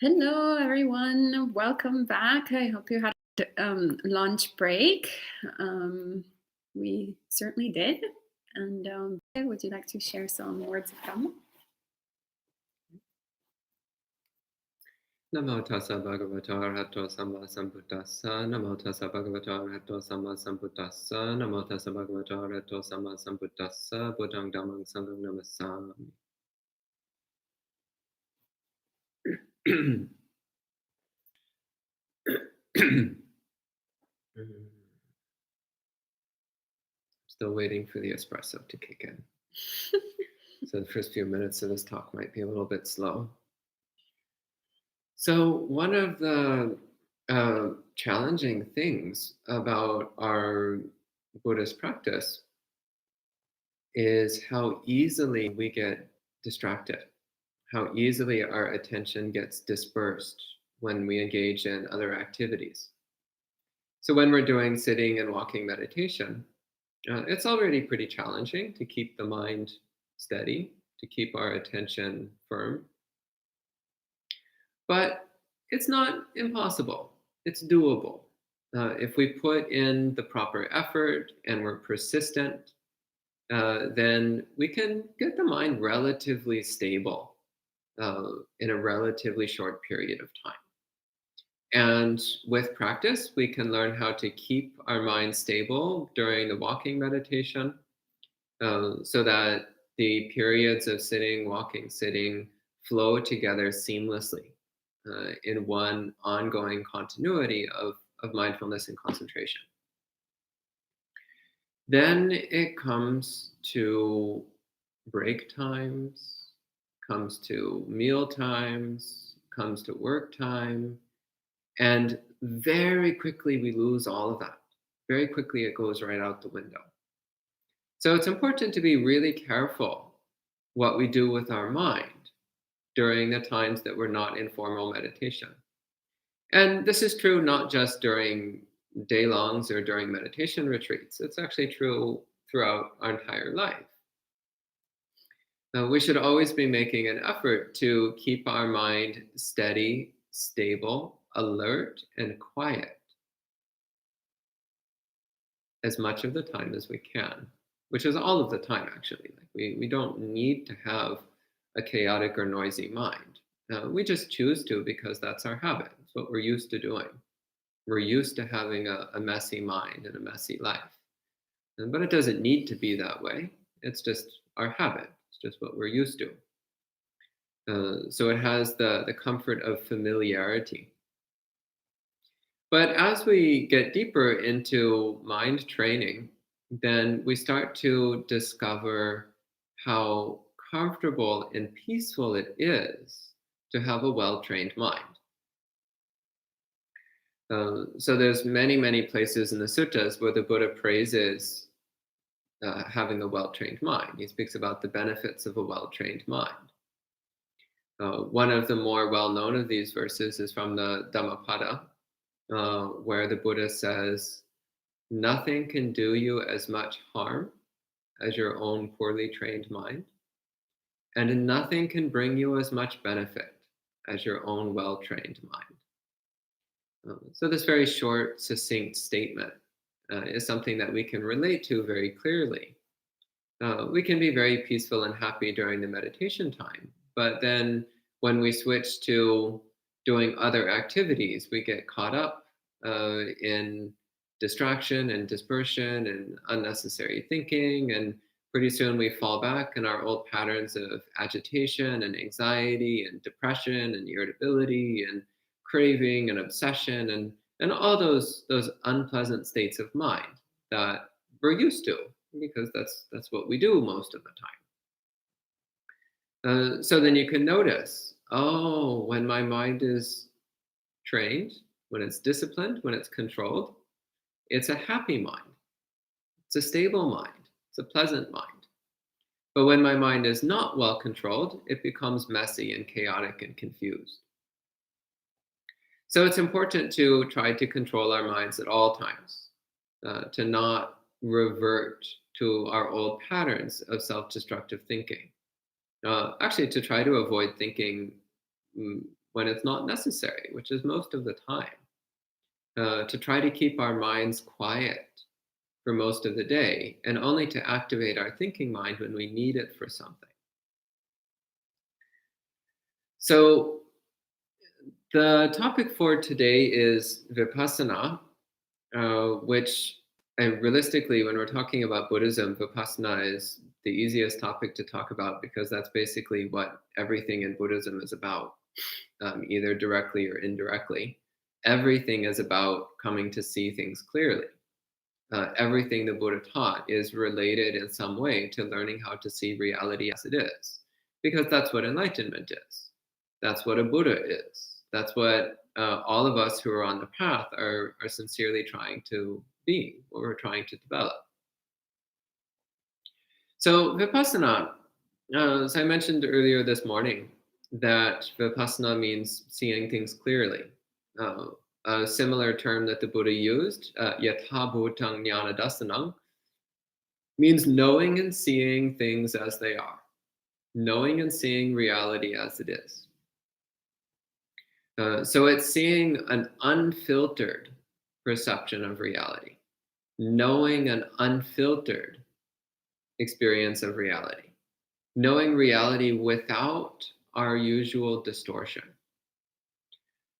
Hello, everyone. Welcome back. I hope you had a lunch break. We certainly did. And would you like to share some words of Dhamma? Namo tassa bhagavato arahato samma sambuddhassa. Namo tassa bhagavato arahato samma sambuddhassa. Namo tassa bhagavato arahato samma sambuddhassa. Buddhang dhammang sanghang namassami. Still waiting for the espresso to kick in. So the first few minutes of this talk might be a little bit slow. So one of the challenging things about our Buddhist practice is how easily we get distracted, how easily our attention gets dispersed when we engage in other activities. So when we're doing sitting and walking meditation, it's already pretty challenging to keep the mind steady, to keep our attention firm. But it's not impossible. It's doable. If we put in the proper effort and we're persistent, then we can get the mind relatively stable in a relatively short period of time. And with practice, we can learn how to keep our mind stable during the walking meditation so that the periods of sitting, walking, sitting flow together seamlessly in one ongoing continuity of mindfulness and concentration. Then it comes to break times, comes to meal times, comes to work time, and very quickly we lose all of that. Very quickly it goes right out the window. So it's important to be really careful what we do with our mind during the times that we're not in formal meditation. And this is true not just during day-longs or during meditation retreats. It's actually true throughout our entire life. We should always be making an effort to keep our mind steady, stable, alert, and quiet as much of the time as we can, which is all of the time, actually. Like we don't need to have a chaotic or noisy mind. We just choose to because that's our habit. It's what we're used to doing. We're used to having a messy mind and a messy life. But it doesn't need to be that way. It's just our habit. It's just what we're used to. So it has the comfort of familiarity. But as we get deeper into mind training, then we start to discover how comfortable and peaceful it is to have a well-trained mind. So there's many places in the suttas where the Buddha praises having a well-trained mind. He speaks about the benefits of a well-trained mind. One of the more well-known of these verses is from the Dhammapada, where the Buddha says, "Nothing can do you as much harm as your own poorly trained mind, and nothing can bring you as much benefit as your own well-trained mind." So this very short, succinct statement is something that we can relate to very clearly. We can be very peaceful and happy during the meditation time, but then when we switch to doing other activities, we get caught up in distraction and dispersion and unnecessary thinking, and pretty soon we fall back in our old patterns of agitation and anxiety and depression and irritability and craving and obsession and all those unpleasant states of mind that we're used to because that's what we do most of the time. So then you can notice, when my mind is trained, when it's disciplined, when it's controlled, it's a happy mind. It's a stable mind. It's a pleasant mind. But when my mind is not well controlled, it becomes messy and chaotic and confused. So it's important to try to control our minds at all times, to not revert to our old patterns of self-destructive thinking. Actually, to try to avoid thinking when it's not necessary, which is most of the time. To try to keep our minds quiet for most of the day, and only to activate our thinking mind when we need it for something. So the topic for today is Vipassana, which, and realistically, when we're talking about Buddhism, Vipassana is the easiest topic to talk about because that's basically what everything in Buddhism is about, either directly or indirectly. Everything is about coming to see things clearly. Everything the Buddha taught is related in some way to learning how to see reality as it is, because that's what enlightenment is. That's what a Buddha is. That's what all of us who are on the path are sincerely trying to be, what we're trying to develop. So Vipassana, as I mentioned earlier this morning, that Vipassana means seeing things clearly. A similar term that the Buddha used, yatha bhutang jnana dasanam, means knowing and seeing things as they are, knowing and seeing reality as it is. So it's seeing an unfiltered perception of reality, knowing an unfiltered experience of reality, knowing reality without our usual distortion.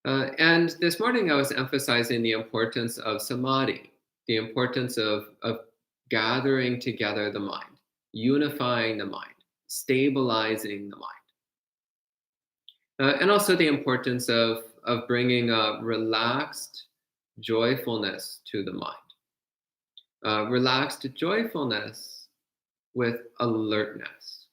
And this morning I was emphasizing the importance of samadhi, the importance of gathering together the mind, unifying the mind, stabilizing the mind. And also the importance of bringing a relaxed joyfulness to the mind. Relaxed joyfulness with alertness.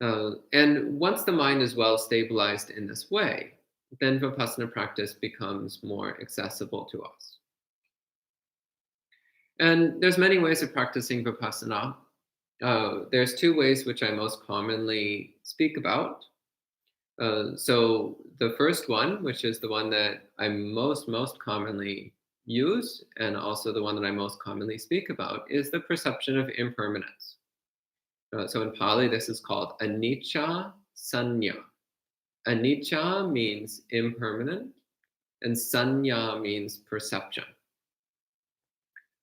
And once the mind is well stabilized in this way, then Vipassana practice becomes more accessible to us. And there's many ways of practicing Vipassana. There's two ways which I most commonly speak about. So the first one, which is the one that I most commonly use, and also the one that I most commonly speak about, is the perception of impermanence. So in Pali, this is called anicca sanya. Anicca means impermanent, and sanya means perception.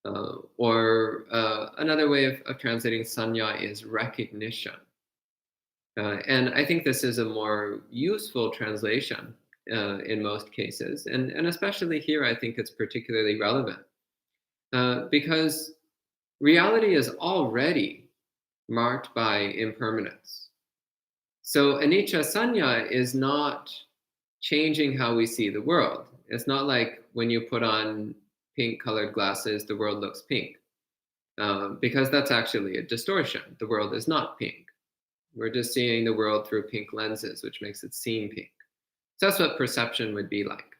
Or another way of translating sanya is recognition. And I think this is a more useful translation in most cases. And especially here, I think it's particularly relevant because reality is already marked by impermanence. So anicca sanya is not changing how we see the world. It's not like when you put on pink colored glasses, the world looks pink, because that's actually a distortion. The world is not pink. We're just seeing the world through pink lenses, which makes it seem pink. So that's what perception would be like.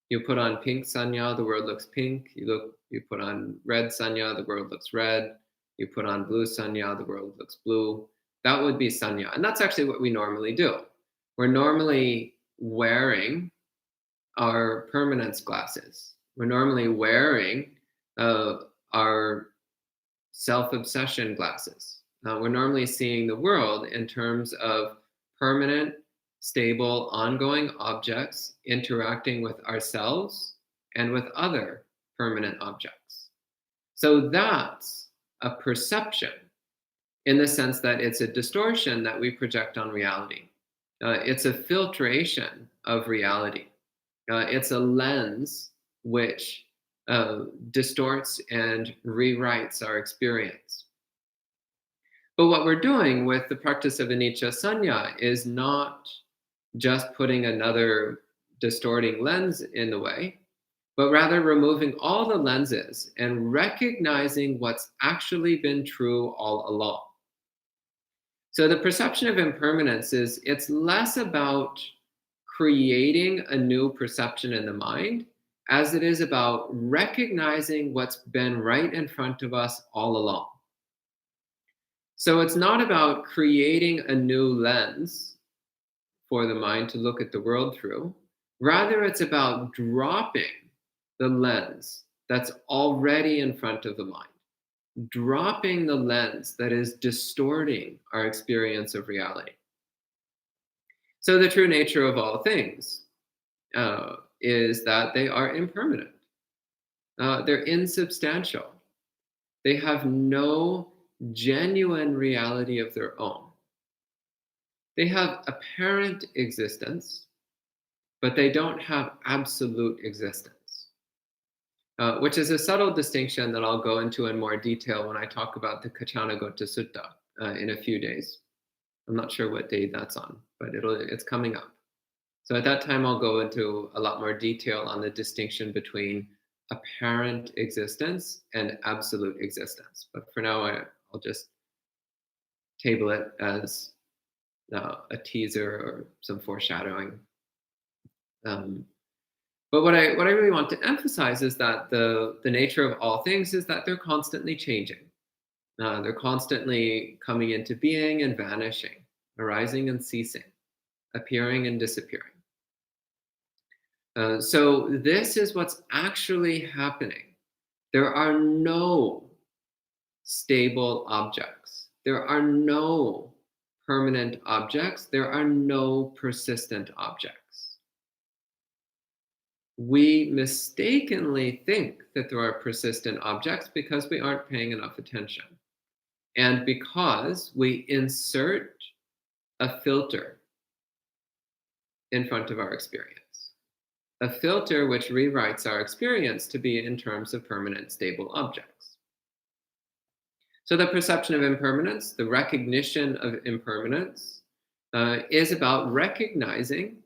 You put on pink sanya, the world looks pink. You put on red sanya, the world looks red. You put on blue sanya, the world looks blue. That would be sanya. And that's actually what we normally do. We're normally wearing our permanence glasses. We're normally wearing our self-obsession glasses. We're normally seeing the world in terms of permanent, stable, ongoing objects interacting with ourselves and with other permanent objects. So that's a perception in the sense that it's a distortion that we project on reality. It's a filtration of reality. It's a lens which distorts and rewrites our experience. But what we're doing with the practice of anicca sanya is not just putting another distorting lens in the way, but rather removing all the lenses and recognizing what's actually been true all along. So the perception of impermanence it's less about creating a new perception in the mind as it is about recognizing what's been right in front of us all along. So it's not about creating a new lens for the mind to look at the world through. Rather, it's about dropping the lens that's already in front of the mind, dropping the lens that is distorting our experience of reality. So the true nature of all things is that they are impermanent. They're insubstantial. They have no genuine reality of their own. They have apparent existence, but they don't have absolute existence, which is a subtle distinction that I'll go into in more detail when I talk about the Kachanagota Sutta in a few days. I'm not sure what day that's on, but it's coming up. So at that time, I'll go into a lot more detail on the distinction between apparent existence and absolute existence. But for now, I'll just table it as a teaser or some foreshadowing. But what I really want to emphasize is that the nature of all things is that they're constantly changing. They're constantly coming into being and vanishing, arising and ceasing, appearing and disappearing. So this is what's actually happening. There are no stable objects. There are no permanent objects. There are no persistent objects. We mistakenly think that there are persistent objects because we aren't paying enough attention. And because we insert a filter in front of our experience. A filter which rewrites our experience to be in terms of permanent, stable objects. So the perception of impermanence, the recognition of impermanence, is about recognizing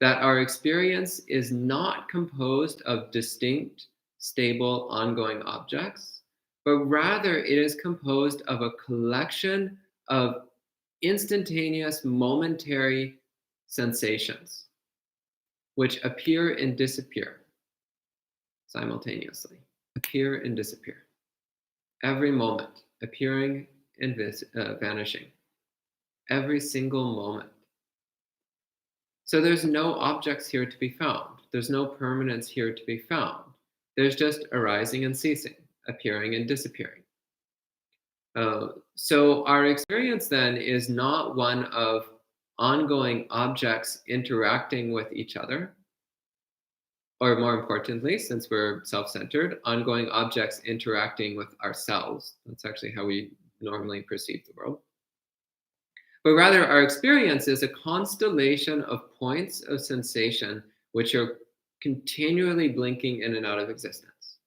that our experience is not composed of distinct, stable, ongoing objects, but rather it is composed of a collection of instantaneous, momentary sensations which appear and disappear simultaneously. Appear and disappear. Every moment, appearing and vanishing. Every single moment. So there's no objects here to be found. There's no permanence here to be found. There's just arising and ceasing, appearing and disappearing. So our experience then is not one of ongoing objects interacting with each other, or more importantly, since we're self-centered, ongoing objects interacting with ourselves. That's actually how we normally perceive the world. But rather, our experience is a constellation of points of sensation which are continually blinking in and out of existence.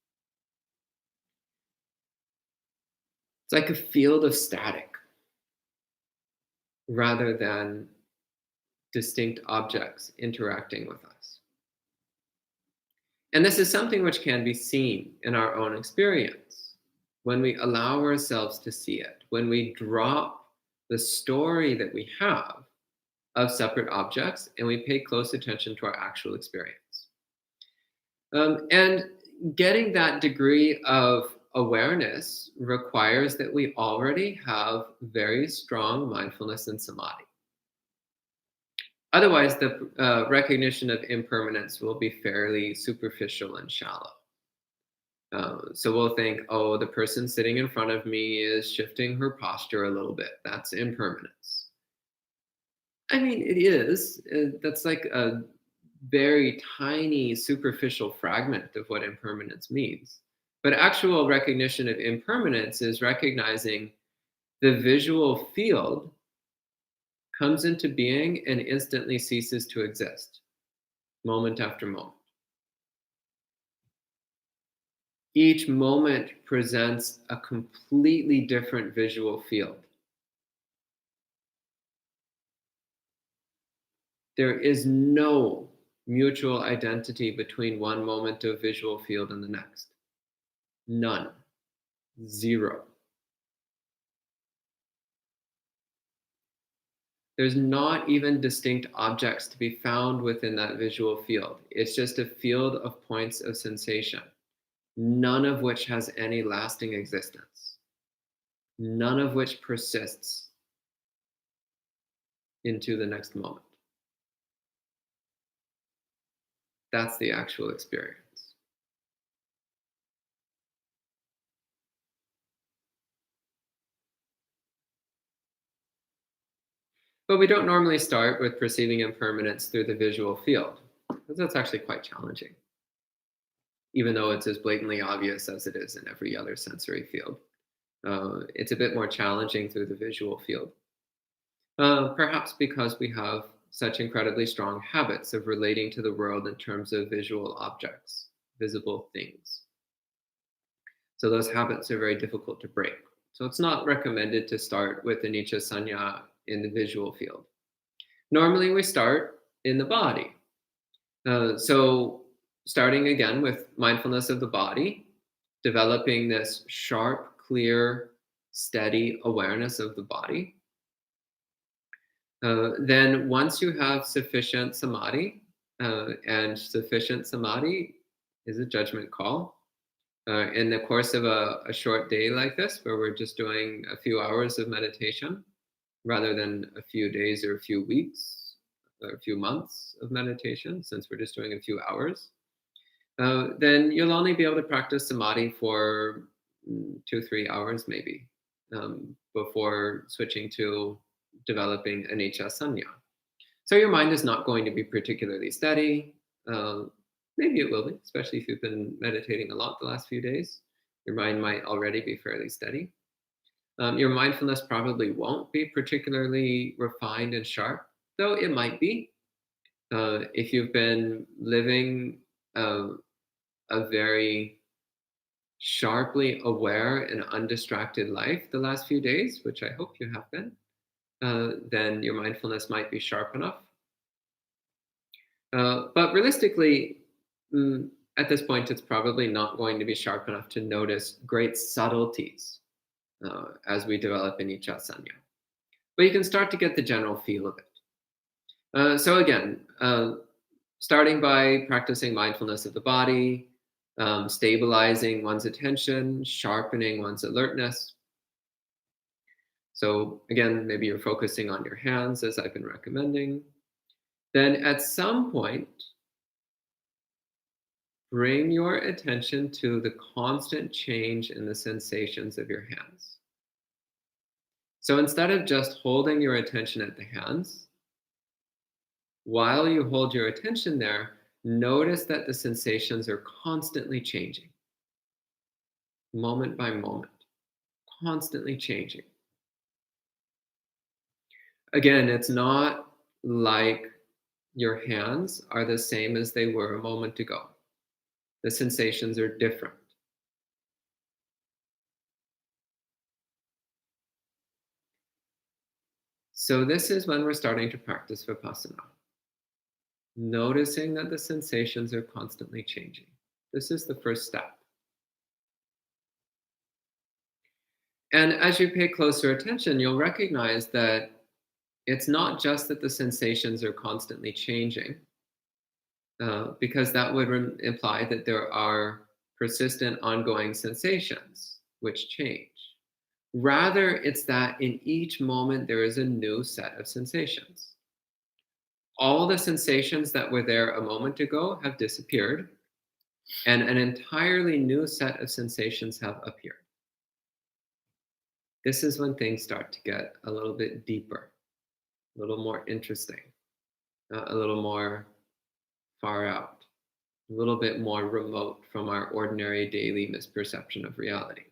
It's like a field of static rather than distinct objects interacting with us. And this is something which can be seen in our own experience when we allow ourselves to see it, when we drop the story that we have of separate objects and we pay close attention to our actual experience. And getting that degree of awareness requires that we already have very strong mindfulness and samadhi. Otherwise, the recognition of impermanence will be fairly superficial and shallow. So we'll think, oh, the person sitting in front of me is shifting her posture a little bit. That's impermanence. I mean, it is. That's like a very tiny superficial fragment of what impermanence means. But actual recognition of impermanence is recognizing the visual field comes into being and instantly ceases to exist, moment after moment. Each moment presents a completely different visual field. There is no mutual identity between one moment of visual field and the next. None. Zero. There's not even distinct objects to be found within that visual field. It's just a field of points of sensation, none of which has any lasting existence, none of which persists into the next moment. That's the actual experience. But we don't normally start with perceiving impermanence through the visual field, because that's actually quite challenging, even though it's as blatantly obvious as it is in every other sensory field. It's a bit more challenging through the visual field. Perhaps because we have such incredibly strong habits of relating to the world in terms of visual objects, visible things. So those habits are very difficult to break. So it's not recommended to start with anicca sanya in the visual field. Normally we start in the body. So starting again with mindfulness of the body, developing this sharp, clear, steady awareness of the body. Then once you have sufficient samadhi, and sufficient samadhi is a judgment call. In the course of a short day like this, where we're just doing a few hours of meditation, rather than a few days or a few weeks or a few months of meditation, since we're just doing a few hours, then you'll only be able to practice samadhi for 2-3 hours maybe, before switching to developing anicca sanya. So your mind is not going to be particularly steady. Maybe it will be, especially if you've been meditating a lot the last few days. Your mind might already be fairly steady. Your mindfulness probably won't be particularly refined and sharp, though it might be. If you've been living a very sharply aware and undistracted life the last few days, which I hope you have been, then your mindfulness might be sharp enough. But realistically, at this point, it's probably not going to be sharp enough to notice great subtleties as we develop anicca sanya. But you can start to get the general feel of it. So again, starting by practicing mindfulness of the body, stabilizing one's attention, sharpening one's alertness. So again, maybe you're focusing on your hands, as I've been recommending. Then at some point, bring your attention to the constant change in the sensations of your hands. So instead of just holding your attention at the hands, while you hold your attention there, notice that the sensations are constantly changing, moment by moment, constantly changing. Again, it's not like your hands are the same as they were a moment ago. The sensations are different. So this is when we're starting to practice Vipassana. Noticing that the sensations are constantly changing. This is the first step. And as you pay closer attention, you'll recognize that it's not just that the sensations are constantly changing, because that would imply that there are persistent ongoing sensations which change. Rather, it's that in each moment there is a new set of sensations. All the sensations that were there a moment ago have disappeared, and an entirely new set of sensations have appeared. This is when things start to get a little bit deeper, a little more interesting, a little more far out, a little bit more remote from our ordinary daily misperception of reality.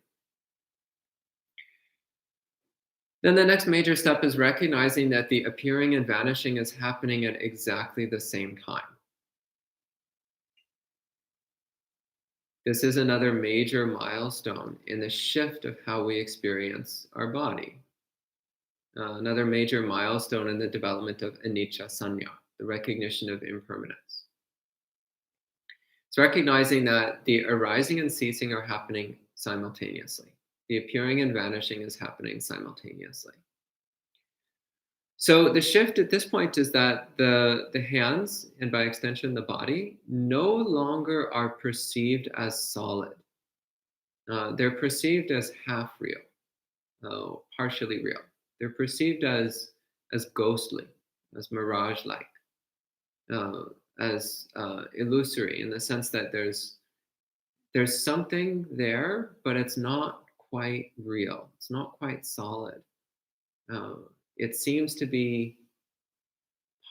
Then the next major step is recognizing that the appearing and vanishing is happening at exactly the same time. This is another major milestone in the shift of how we experience our body. Another major milestone in the development of anicca sanya, the recognition of impermanence. It's recognizing that the arising and ceasing are happening simultaneously. The appearing and vanishing is happening simultaneously. So the shift at this point is that the hands, and by extension the body, no longer are perceived as solid. They're perceived as half real, partially real. They're perceived as ghostly, as mirage-like, as illusory, in the sense that there's something there, but it's not quite real. It's not quite solid. It seems to be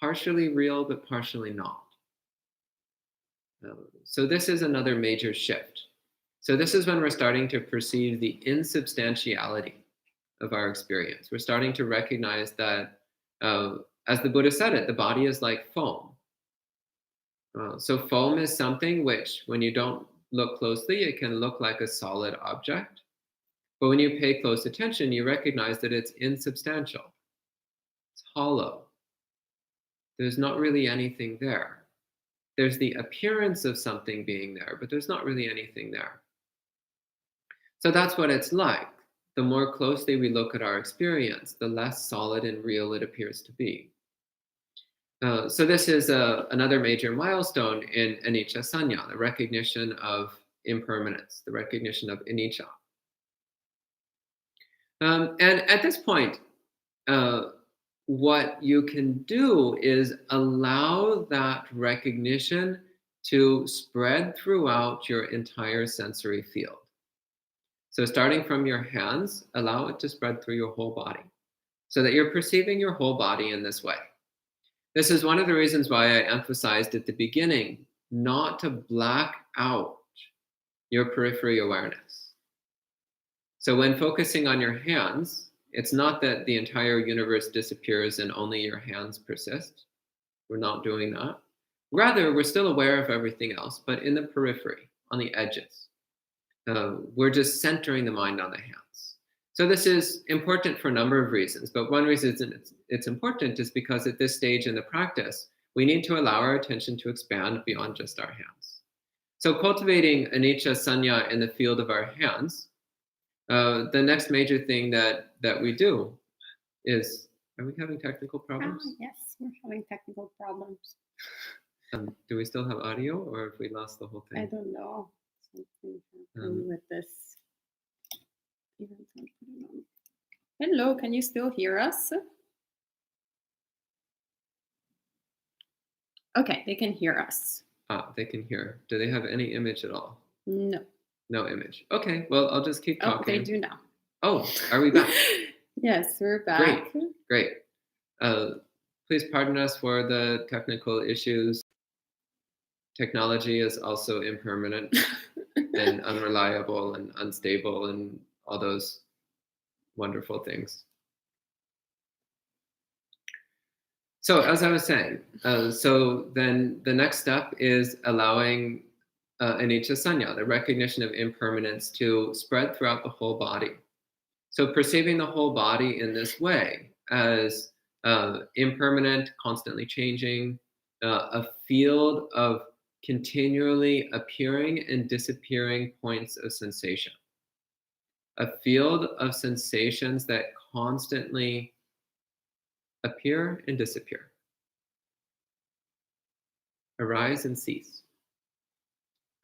partially real but partially not. So this is another major shift. So this is when we're starting to perceive the insubstantiality of our experience. We're starting to recognize that, as the Buddha said it, the body is like foam. So foam is something which, when you don't look closely, it can look like a solid object. But when you pay close attention, you recognize that it's insubstantial. It's hollow. There's not really anything there. There's the appearance of something being there, but there's not really anything there. So that's what it's like. The more closely we look at our experience, the less solid and real it appears to be. So this is another major milestone in anicca sanya, the recognition of impermanence, the recognition of anicca. And at this point, what you can do is allow that recognition to spread throughout your entire sensory field. So starting from your hands, allow it to spread through your whole body so that you're perceiving your whole body in this way. This is one of the reasons why I emphasized at the beginning not to black out your periphery awareness. So when focusing on your hands, it's not that the entire universe disappears and only your hands persist. We're not doing that. Rather, we're still aware of everything else, but in the periphery, on the edges. We're just centering the mind on the hands. So this is important for a number of reasons, but one reason it's important is because at this stage in the practice, we need to allow our attention to expand beyond just our hands. So cultivating anicca sanya in the field of our hands, the next major thing that we do is, are we having technical problems? Yes, we're having technical problems. Do we still have audio, or have we lost the whole thing? I don't know. Something happened with this. Hello, can you still hear us? Okay, they can hear us. They can hear. Do they have any image at all? No. No image. Okay, well, I'll just keep talking. Oh, they do now. Oh, are we back? Yes, we're back. Great. Please pardon us for the technical issues. Technology is also impermanent and unreliable and unstable and all those wonderful things. So as I was saying, so then the next step is allowing anicca sanya, the recognition of impermanence, to spread throughout the whole body. So perceiving the whole body in this way as impermanent, constantly changing, a field of continually appearing and disappearing points of sensation. A field of sensations that constantly appear and disappear, arise and cease,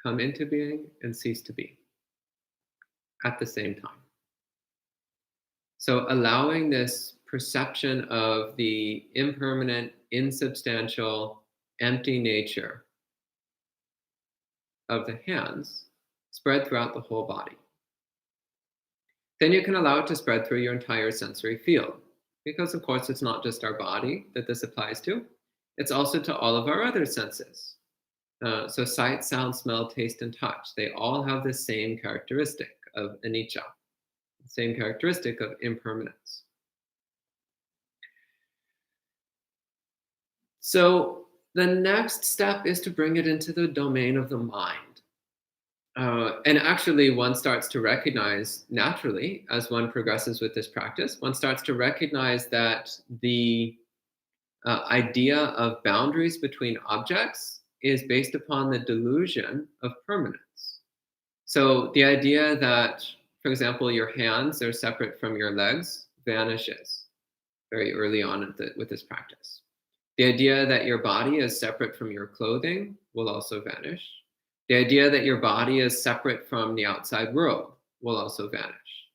come into being and cease to be at the same time. So allowing this perception of the impermanent, insubstantial, empty nature of the hands spread throughout the whole body. Then you can allow it to spread through your entire sensory field, because of course it's not just our body that this applies to, it's also to all of our other senses. So sight, sound, smell, taste, and touch, they all have the same characteristic of anicca, the same characteristic of impermanence. So the next step is to bring it into the domain of the mind. And actually, one starts to recognize naturally, as one progresses with this practice, one starts to recognize that the idea of boundaries between objects is based upon the delusion of permanence. So the idea that, for example, your hands are separate from your legs vanishes very early on with this practice. The idea that your body is separate from your clothing will also vanish. The idea that your body is separate from the outside world will also vanish.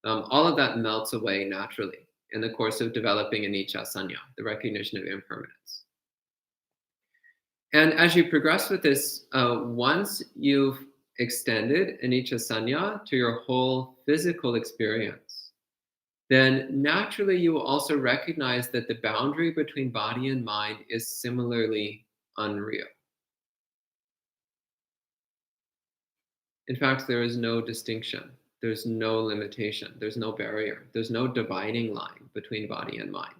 All of that melts away naturally in the course of developing anicca sanya, the recognition of impermanence. And as you progress with this, once you've extended anicca sanya to your whole physical experience, then naturally you will also recognize that the boundary between body and mind is similarly unreal. In fact, there is no distinction. There's no limitation. There's no barrier. There's no dividing line between body and mind.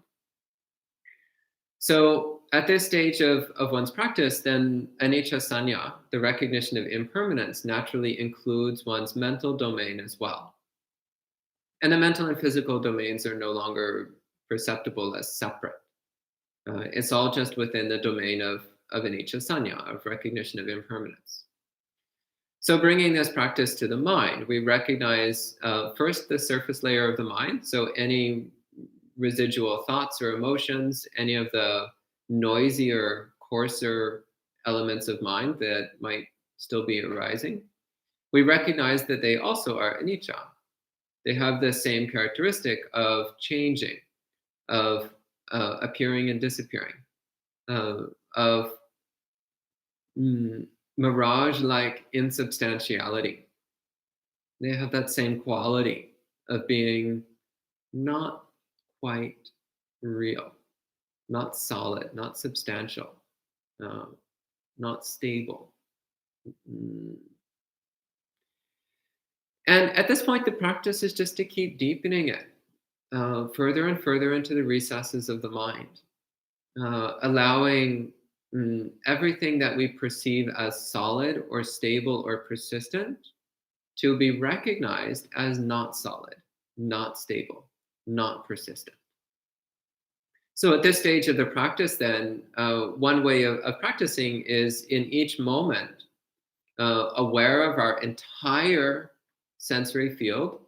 So at this stage of one's practice, then anicca sanya, the recognition of impermanence, naturally includes one's mental domain as well. And the mental and physical domains are no longer perceptible as separate. It's all just within the domain of anicca sanya, of recognition of impermanence. So bringing this practice to the mind, we recognize first the surface layer of the mind. So any residual thoughts or emotions, any of the noisier, coarser elements of mind that might still be arising, we recognize that they also are anicca. They have the same characteristic of changing, of appearing and disappearing, of mirage-like insubstantiality. They have that same quality of being not quite real, not solid, not substantial, not stable. And at this point, the practice is just to keep deepening it further and further into the recesses of the mind, allowing everything that we perceive as solid or stable or persistent to be recognized as not solid, not stable, not persistent. So at this stage of the practice, then, one way of practicing is in each moment, aware of our entire sensory field,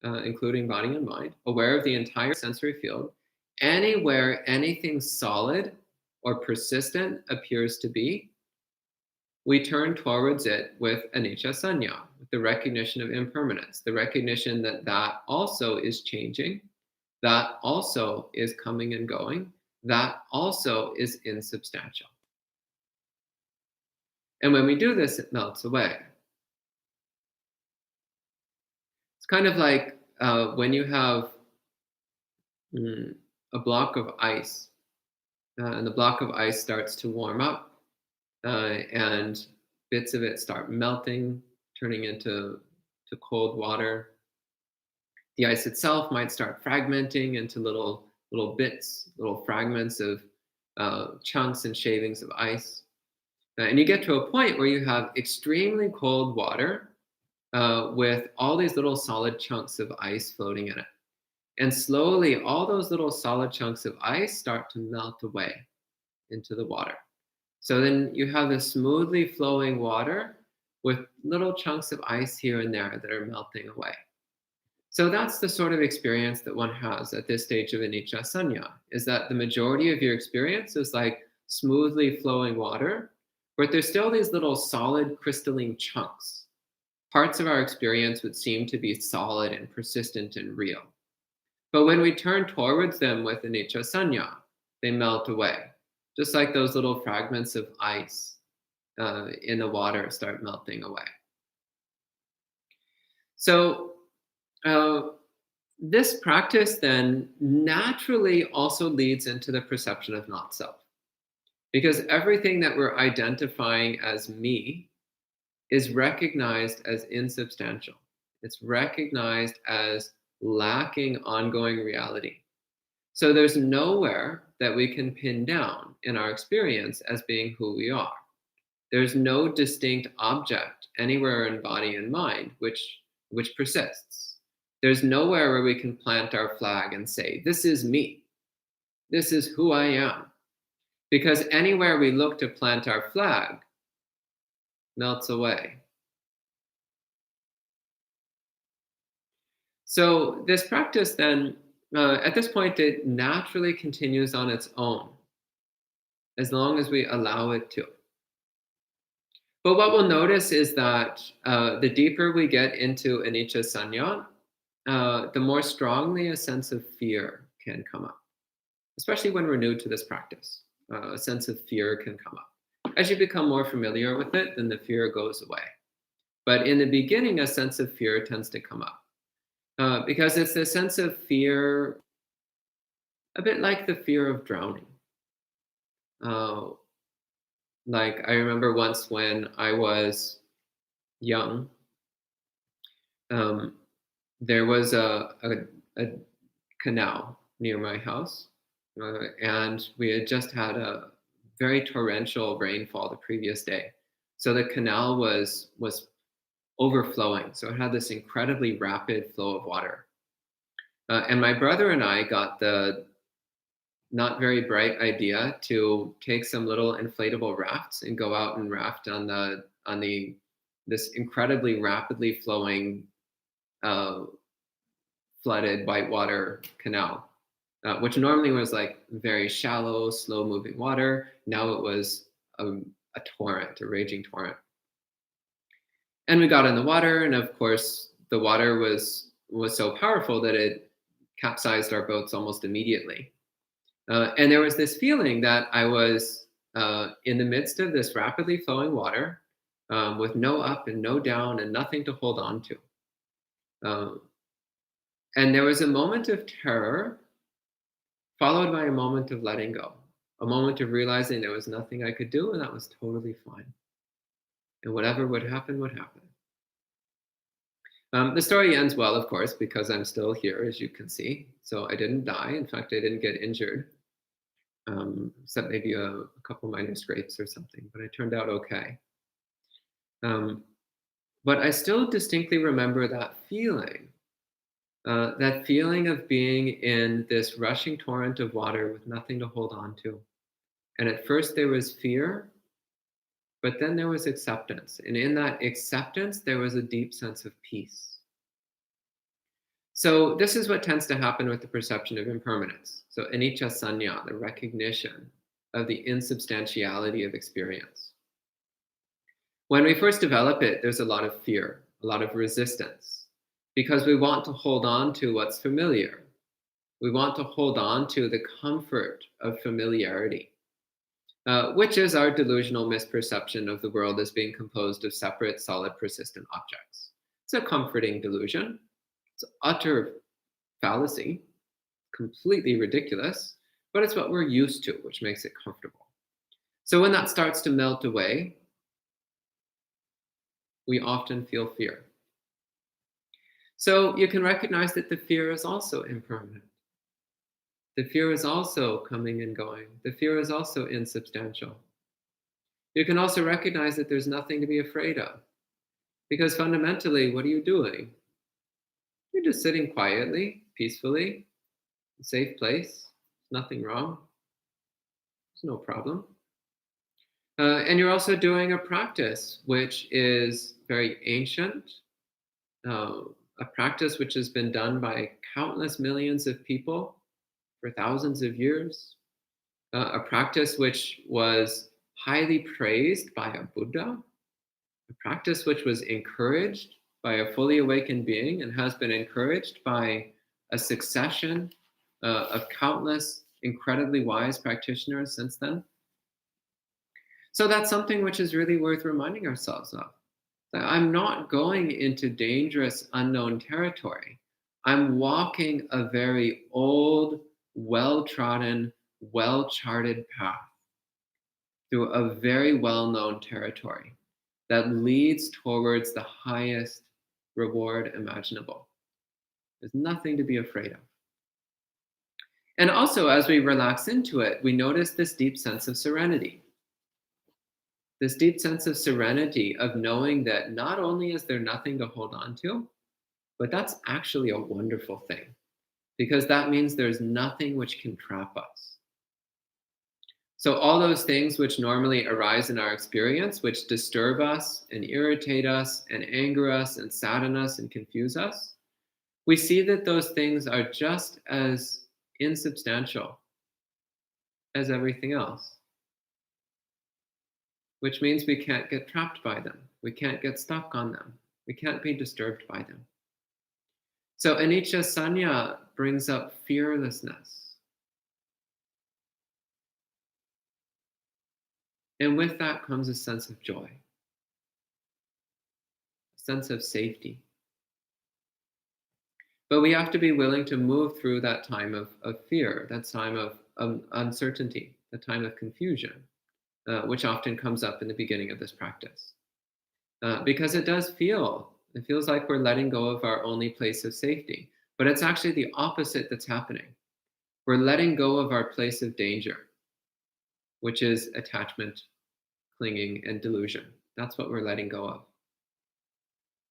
including body and mind, aware of the entire sensory field, anywhere anything solid or persistent appears to be, we turn towards it with anicca sanya, with the recognition of impermanence, the recognition that that also is changing, that also is coming and going, that also is insubstantial. And when we do this, it melts away. It's kind of like when you have a block of ice, and the block of ice starts to warm up, and bits of it start melting, turning into cold water. The ice itself might start fragmenting into little bits, little fragments of chunks and shavings of ice. And you get to a point where you have extremely cold water with all these little solid chunks of ice floating in it. And slowly, all those little solid chunks of ice start to melt away into the water. So then you have this smoothly flowing water with little chunks of ice here and there that are melting away. So that's the sort of experience that one has at this stage of anicca sanya, is that the majority of your experience is like smoothly flowing water, but there's still these little solid crystalline chunks. Parts of our experience would seem to be solid and persistent and real. But when we turn towards them with anicca sanya, they melt away, just like those little fragments of ice in the water start melting away. So this practice then naturally also leads into the perception of not self, because everything that we're identifying as me is recognized as insubstantial. It's recognized as lacking ongoing reality. So there's nowhere that we can pin down in our experience as being who we are. There's no distinct object anywhere in body and mind which persists. There's nowhere where we can plant our flag and say, this is me. This is who I am. Because anywhere we look to plant our flag melts away. So this practice then, at this point, it naturally continues on its own, as long as we allow it to. But what we'll notice is that the deeper we get into anicca sanya, the more strongly a sense of fear can come up, especially when we're new to this practice. A sense of fear can come up. As you become more familiar with it, then the fear goes away. But in the beginning, a sense of fear tends to come up. Because it's a sense of fear, a bit like the fear of drowning. Uh, like I remember once when I was young, um, there was a canal near my house, and we had just had a very torrential rainfall the previous day. So the canal was overflowing. So it had this incredibly rapid flow of water. And my brother and I got the not very bright idea to take some little inflatable rafts and go out and raft on the this incredibly rapidly flowing uh, flooded whitewater canal, which normally was like very shallow, slow moving water. Now it was a torrent, a raging torrent. And we got in the water, and of course, the water was so powerful that it capsized our boats almost immediately. And there was this feeling that I was in the midst of this rapidly flowing water with no up and no down and nothing to hold on to. And there was a moment of terror followed by a moment of letting go, a moment of realizing there was nothing I could do, and that was totally fine. And whatever would happen, would happen. The story ends well, of course, because I'm still here, as you can see. So I didn't die. In fact, I didn't get injured, except maybe a couple minor scrapes or something, but I turned out okay. But I still distinctly remember that feeling of being in this rushing torrent of water with nothing to hold on to. And at first there was fear, but then there was acceptance. And in that acceptance, there was a deep sense of peace. So this is what tends to happen with the perception of impermanence. So anicca sanya, the recognition of the insubstantiality of experience. When we first develop it, there's a lot of fear, a lot of resistance, because we want to hold on to what's familiar. We want to hold on to the comfort of familiarity. Which is our delusional misperception of the world as being composed of separate, solid, persistent objects. It's a comforting delusion. It's utter fallacy, completely ridiculous, but it's what we're used to, which makes it comfortable. So when that starts to melt away, we often feel fear. So you can recognize that the fear is also impermanent. The fear is also coming and going. The fear is also insubstantial. You can also recognize that there's nothing to be afraid of. Because fundamentally, what are you doing? You're just sitting quietly, peacefully, a safe place. Nothing wrong. There's no problem. And you're also doing a practice which is very ancient, a practice which has been done by countless millions of people for thousands of years, a practice which was highly praised by a Buddha, a practice which was encouraged by a fully awakened being and has been encouraged by a succession of countless incredibly wise practitioners since then. So that's something which is really worth reminding ourselves of. That I'm not going into dangerous unknown territory. I'm walking a very old, well-trodden, well-charted path through a very well-known territory that leads towards the highest reward imaginable. There's nothing to be afraid of. And also, as we relax into it, we notice this deep sense of serenity. This deep sense of serenity of knowing that not only is there nothing to hold on to, but that's actually a wonderful thing, because that means there's nothing which can trap us. So all those things which normally arise in our experience, which disturb us and irritate us and anger us and sadden us and confuse us, we see that those things are just as insubstantial as everything else, which means we can't get trapped by them. We can't get stuck on them. We can't be disturbed by them. So anicca sanya brings up fearlessness. And with that comes a sense of joy, a sense of safety. But we have to be willing to move through that time of fear, that time of uncertainty, the time of confusion, which often comes up in the beginning of this practice. Because it feels like we're letting go of our only place of safety. But it's actually the opposite that's happening. We're letting go of our place of danger, which is attachment, clinging, and delusion. That's what we're letting go of.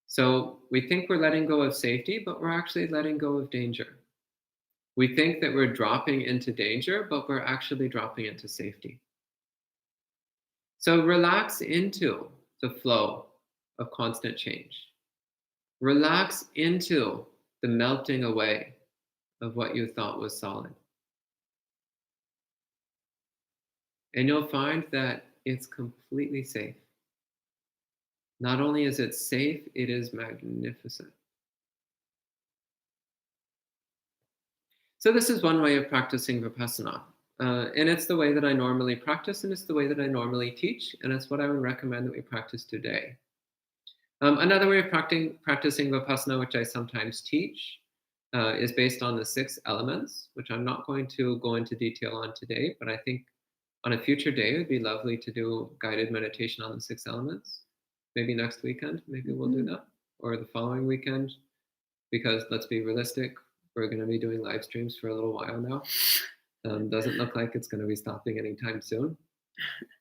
So we think we're letting go of safety, but we're actually letting go of danger. We think that we're dropping into danger, but we're actually dropping into safety. So relax into the flow of constant change. Relax into the melting away of what you thought was solid. And you'll find that it's completely safe. Not only is it safe, it is magnificent. So this is one way of practicing Vipassana. And it's the way that I normally practice, and it's the way that I normally teach, and it's what I would recommend that we practice today. Another way of practicing Vipassana, which I sometimes teach, is based on the 6 elements, which I'm not going to go into detail on today, but I think on a future day, it would be lovely to do guided meditation on the 6 elements. Maybe next weekend, maybe we'll do that, or the following weekend, because let's be realistic, we're going to be doing live streams for a little while now. Doesn't look like it's going to be stopping anytime soon.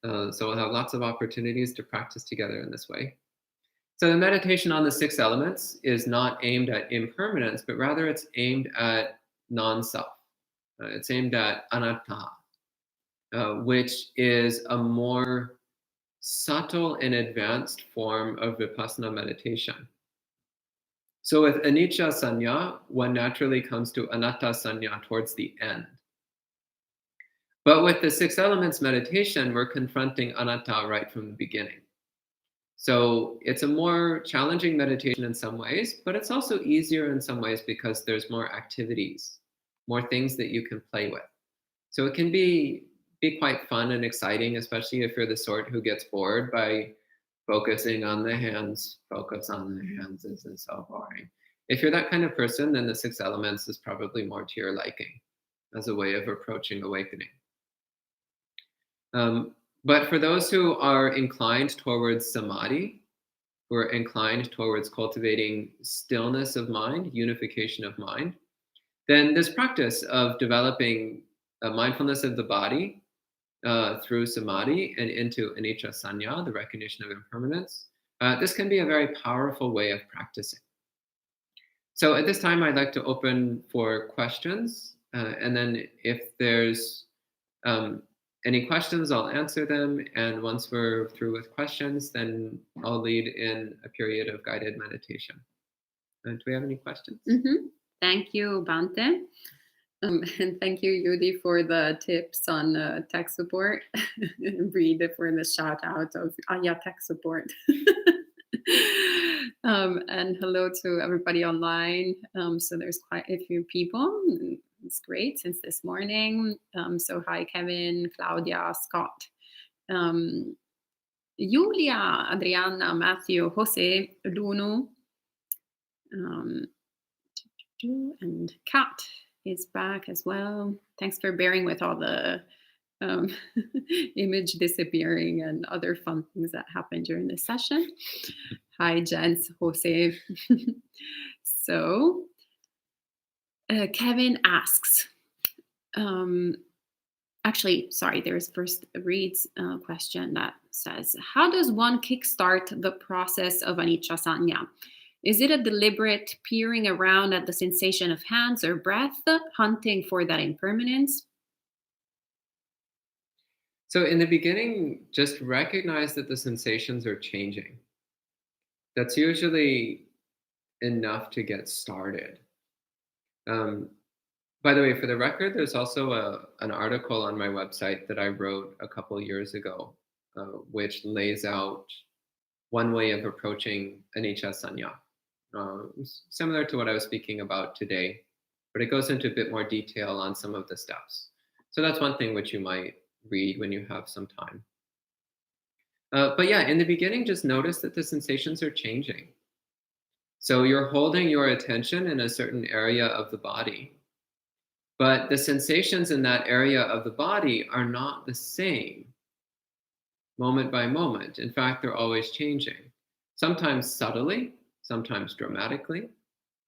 So we'll have lots of opportunities to practice together in this way. So the meditation on the 6 elements is not aimed at impermanence, but rather it's aimed at non-self. It's aimed at anatta, which is a more subtle and advanced form of Vipassana meditation. So with anicca sanya, one naturally comes to anatta sanya towards the end. But with the 6 elements meditation, we're confronting anatta right from the beginning. So it's a more challenging meditation in some ways, but it's also easier in some ways because there's more activities, more things that you can play with. So it can be quite fun and exciting, especially if you're the sort who gets bored by focusing on the hands. Focus on the hands, this is so boring. If you're that kind of person, then the 6 elements is probably more to your liking as a way of approaching awakening. But for those who are inclined towards samadhi, who are inclined towards cultivating stillness of mind, unification of mind, then this practice of developing a mindfulness of the body through samadhi and into anicca sanya, the recognition of impermanence, this can be a very powerful way of practicing. So at this time, I'd like to open for questions. And then if there's any questions, I'll answer them. And once we're through with questions, then I'll lead in a period of guided meditation. Do we have any questions? Mm-hmm. Thank you, Bhante. And thank you, Yudi, for the tips on tech support. Read for the shout out of tech support. And hello to everybody online. So there's quite a few people. It's great since this morning. So hi, Kevin, Claudia, Scott, Julia, Adriana, Matthew, Jose, Luno, and Kat is back as well. Thanks for bearing with all the image disappearing and other fun things that happened during this session. Hi, Jens, Jose. So, Kevin asks, actually, sorry, there's first Reed's question that says, how does one kickstart the process of anicca sanya? Is it a deliberate peering around at the sensation of hands or breath, hunting for that impermanence? So in the beginning, just recognize that the sensations are changing. That's usually enough to get started. By the way, for the record, there's also an article on my website that I wrote a couple years ago, which lays out one way of approaching anicca sanya, similar to what I was speaking about today, but it goes into a bit more detail on some of the steps. So that's one thing which you might read when you have some time. But yeah, in the beginning, just notice that the sensations are changing. So you're holding your attention in a certain area of the body, but the sensations in that area of the body are not the same moment by moment. In fact, they're always changing, sometimes subtly, sometimes dramatically,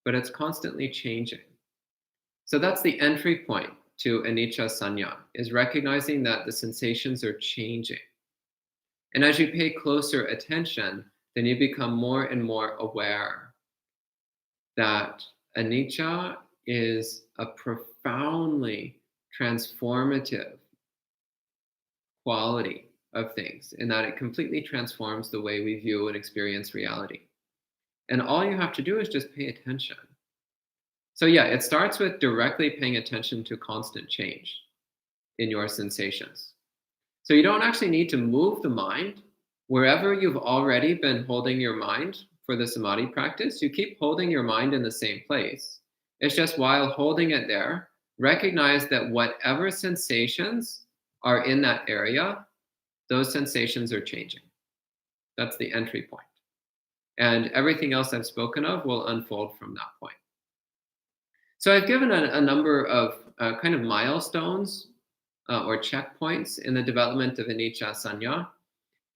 but it's constantly changing. So that's the entry point to anicca sanya, is recognizing that the sensations are changing. And as you pay closer attention, then you become more and more aware that anicca is a profoundly transformative quality of things, in that it completely transforms the way we view and experience reality. And all you have to do is just pay attention. So yeah, it starts with directly paying attention to constant change in your sensations. So you don't actually need to move the mind. Wherever you've already been holding your mind for the samadhi practice, you keep holding your mind in the same place. It's just while holding it there, recognize that whatever sensations are in that area, those sensations are changing. That's the entry point. And everything else I've spoken of will unfold from that point. So I've given a number of kind of milestones or checkpoints in the development of anicca sanya.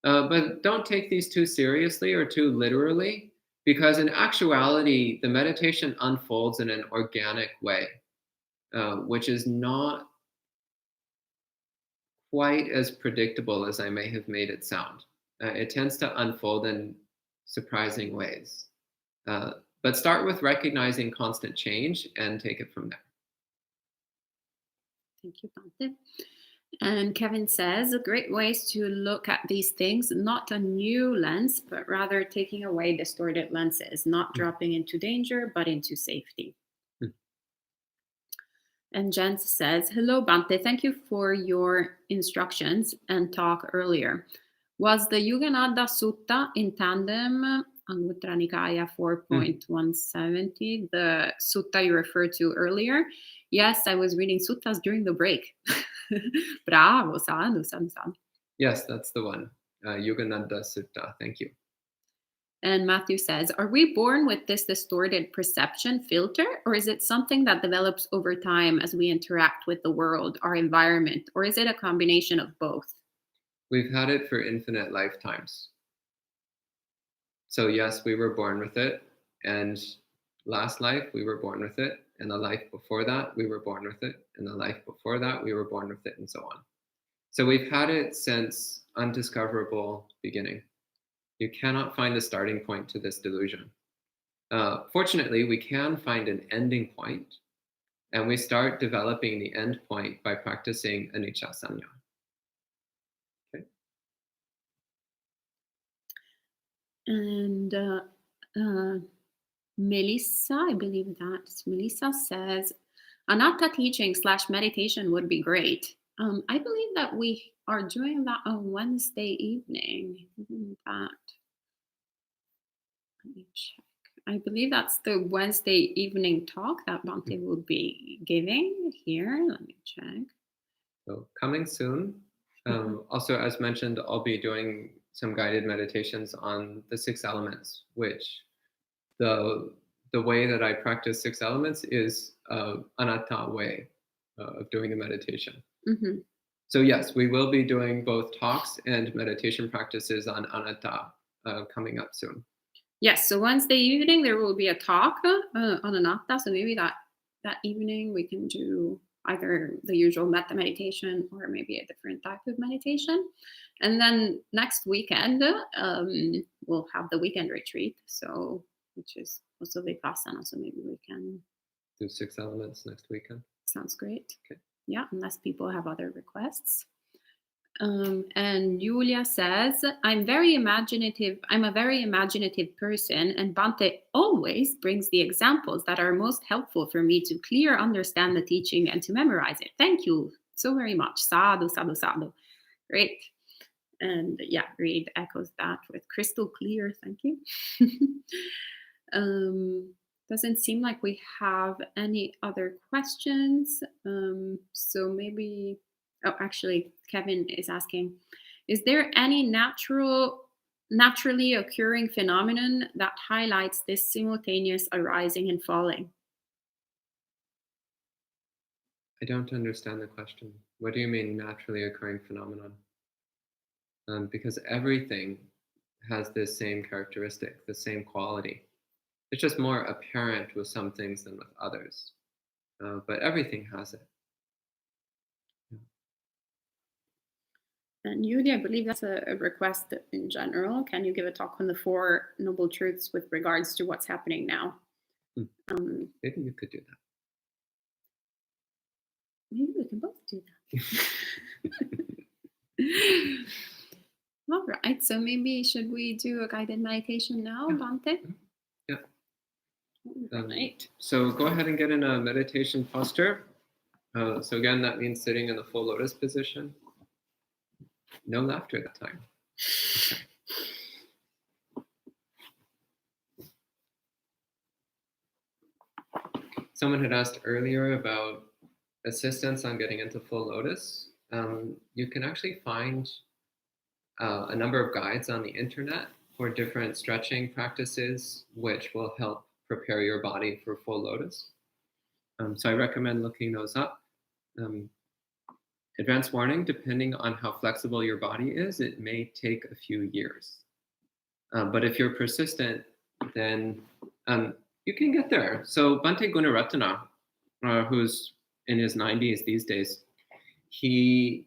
But don't take these too seriously or too literally, because in actuality, the meditation unfolds in an organic way, which is not quite as predictable as I may have made it sound. It tends to unfold in surprising ways. But start with recognizing constant change and take it from there. Thank you, Bhante. And Kevin says, great ways to look at these things, not a new lens, but rather taking away distorted lenses, not dropping into danger, but into safety. And Jen says, hello, Bhante. Thank you for your instructions and talk earlier. Was the Yogananda Sutta in tandem, Anguttara Nikaya 4.170, the sutta you referred to earlier? Yes, I was reading suttas during the break. Bravo, sadhu, sadhu, sadhu. Yes, that's the one. Yogananda Sutta. Thank you. And Matthew says, are we born with this distorted perception filter, or is it something that develops over time as we interact with the world, our environment, or is it a combination of both? We've had it for infinite lifetimes. So yes, we were born with it, and last life we were born with it, and the life before that we were born with it, and the life before that we were born with it, and so on. So we've had it since undiscoverable beginning. You cannot find a starting point to this delusion. Fortunately, we can find an ending point, and we start developing the end point by practicing anicca sanya. Okay. And Melissa, I believe that's Melissa, says, anatta teaching / meditation would be great. I believe that we are doing that on Wednesday evening. Isn't that? Let me check. I believe that's the Wednesday evening talk that Bhante will be giving here. Let me check. So coming soon. Also, as mentioned, I'll be doing some guided meditations on the 6 elements, which the way that I practice 6 elements is anatta way of doing the meditation. Mm-hmm. So yes, we will be doing both talks and meditation practices on anatta coming up soon. Yes, so Wednesday evening there will be a talk on anatta. So maybe that evening we can do either the usual metta meditation or maybe a different type of meditation. And then next weekend we'll have the weekend retreat, so which is also Vipassana. So maybe we can do 6 elements next weekend. Sounds great. Okay. Yeah, unless people have other requests. And Julia says, I'm a very imaginative person, and Bhante always brings the examples that are most helpful for me to clear understand the teaching and to memorize it. Thank you so very much. Sadhu, sadhu, sadhu. Great. And yeah, Reed echoes that with crystal clear. Thank you. Doesn't seem like we have any other questions. So maybe, oh, actually, Kevin is asking, is there any natural naturally occurring phenomenon that highlights this simultaneous arising and falling. I don't understand the question. What do you mean naturally occurring phenomenon? Because everything has this same characteristic, the same quality. It's just more apparent with some things than with others. But everything has it. And Yudi, I believe that's a request in general. Can you give a talk on the Four Noble Truths with regards to what's happening now? Maybe you could do that. Maybe we can both do that. All right. So maybe should we do a guided meditation now, Bhante? Yeah. Right. So go ahead and get in a meditation posture. So again, that means sitting in the full lotus position. No laughter that time. Okay. Someone had asked earlier about assistance on getting into full lotus. You can actually find a number of guides on the internet for different stretching practices, which will help prepare your body for full lotus. So I recommend looking those up. Advance warning, depending on how flexible your body is, it may take a few years. But if you're persistent, then you can get there. So Bhante Gunaratana, who's in his 90s these days, he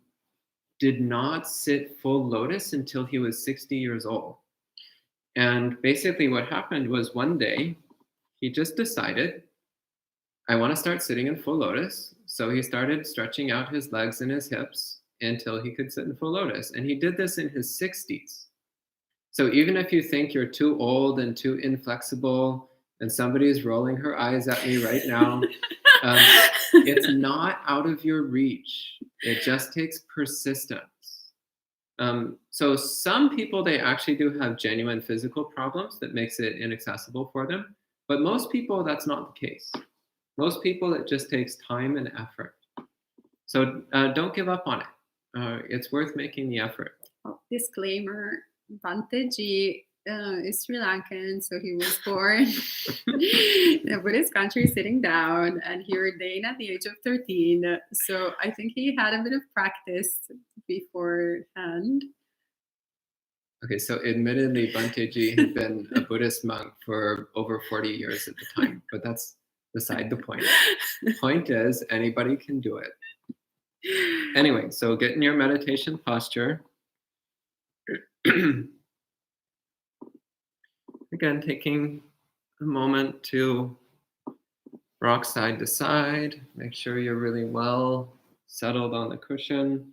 did not sit full lotus until he was 60 years old. And basically what happened was one day, he just decided, I want to start sitting in full lotus. So he started stretching out his legs and his hips until he could sit in full lotus. And he did this in his 60s. So even if you think you're too old and too inflexible, and somebody's rolling her eyes at me right now, it's not out of your reach. It just takes persistence. So some people, they actually do have genuine physical problems that makes it inaccessible for them. But most people, that's not the case. Most people, it just takes time and effort. So don't give up on it. It's worth making the effort. Disclaimer, Bhante Ji is Sri Lankan, so he was born in a Buddhist country sitting down, and he ordained at the age of 13. So I think he had a bit of practice beforehand. Okay, so admittedly, Bhante Ji had been a Buddhist monk for over 40 years at the time, but that's beside the point. The point is, anybody can do it. Anyway, so get in your meditation posture. Again, taking a moment to rock side to side. Make sure you're really well settled on the cushion.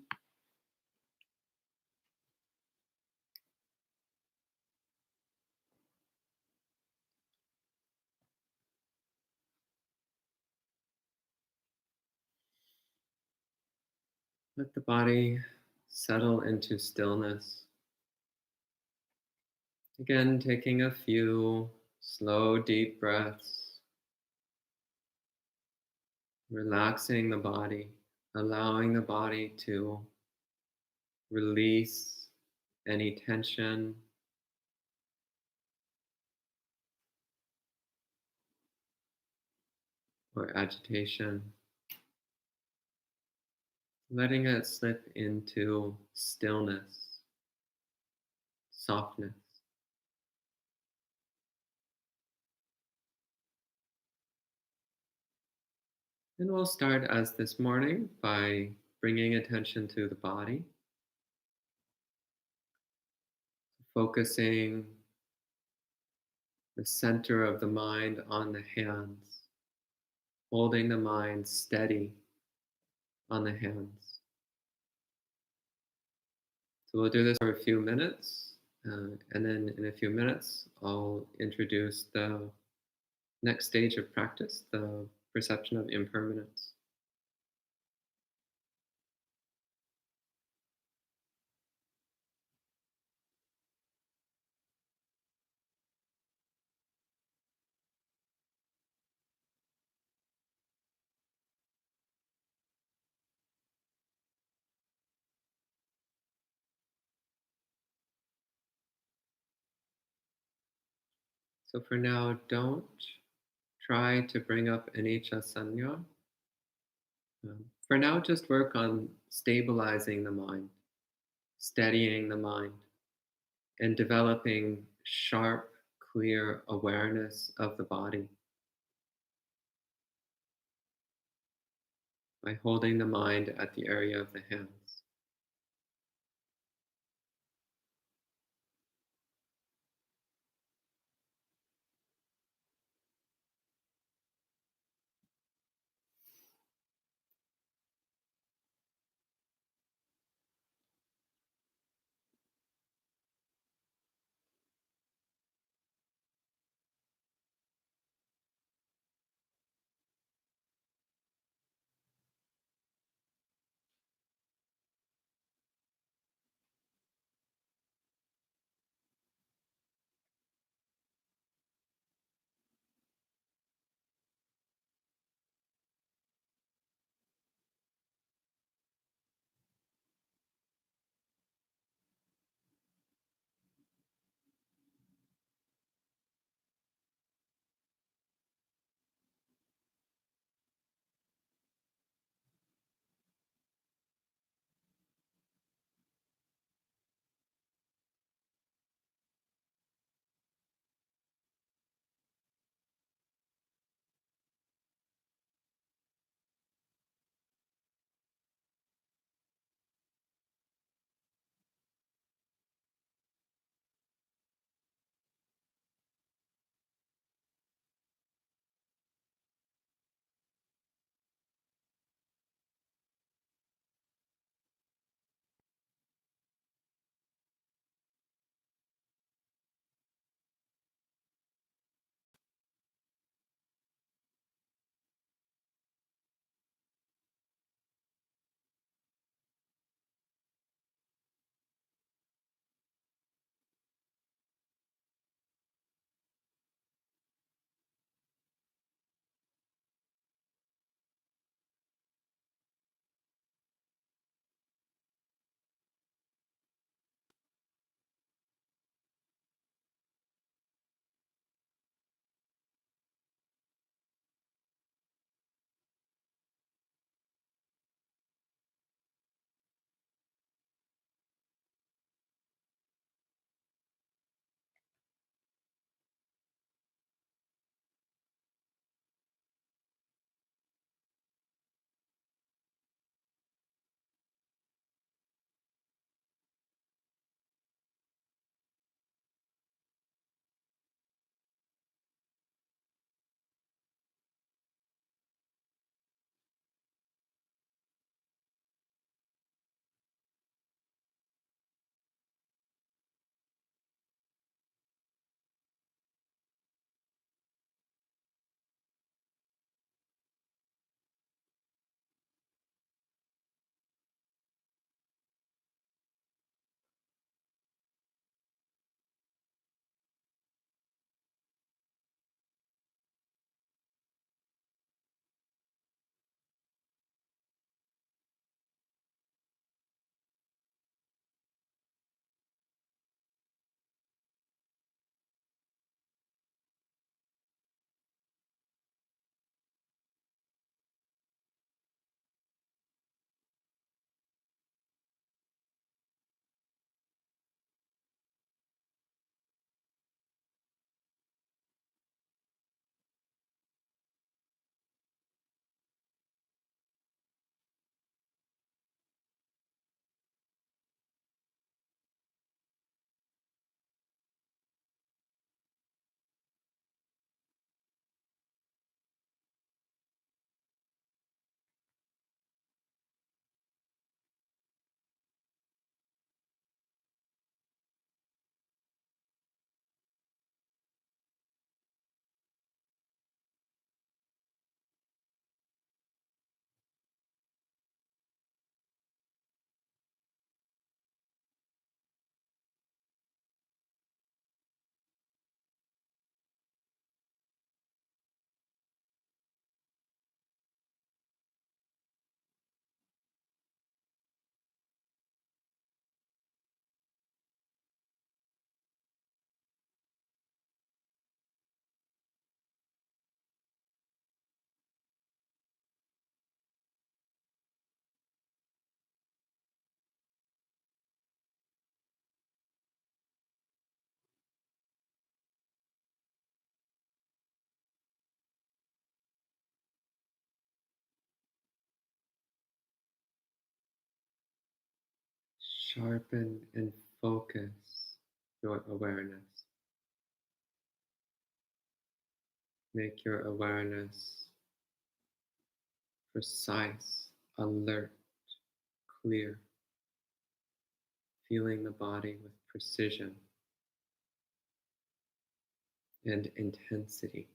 Let the body settle into stillness. Again, taking a few slow, deep breaths. Relaxing the body, allowing the body to release any tension. Or agitation. Letting it slip into stillness, softness. And we'll start as this morning by bringing attention to the body, focusing the center of the mind on the hands, holding the mind steady on the hands. So we'll do this for a few minutes, and then in a few minutes, I'll introduce the next stage of practice, the perception of impermanence. So for now, don't try to bring up anicca sanya. For now, just work on stabilizing the mind, steadying the mind, and developing sharp, clear awareness of the body by holding the mind at the area of the hands. Sharpen and focus your awareness. Make your awareness precise, alert, clear, feeling the body with precision and intensity.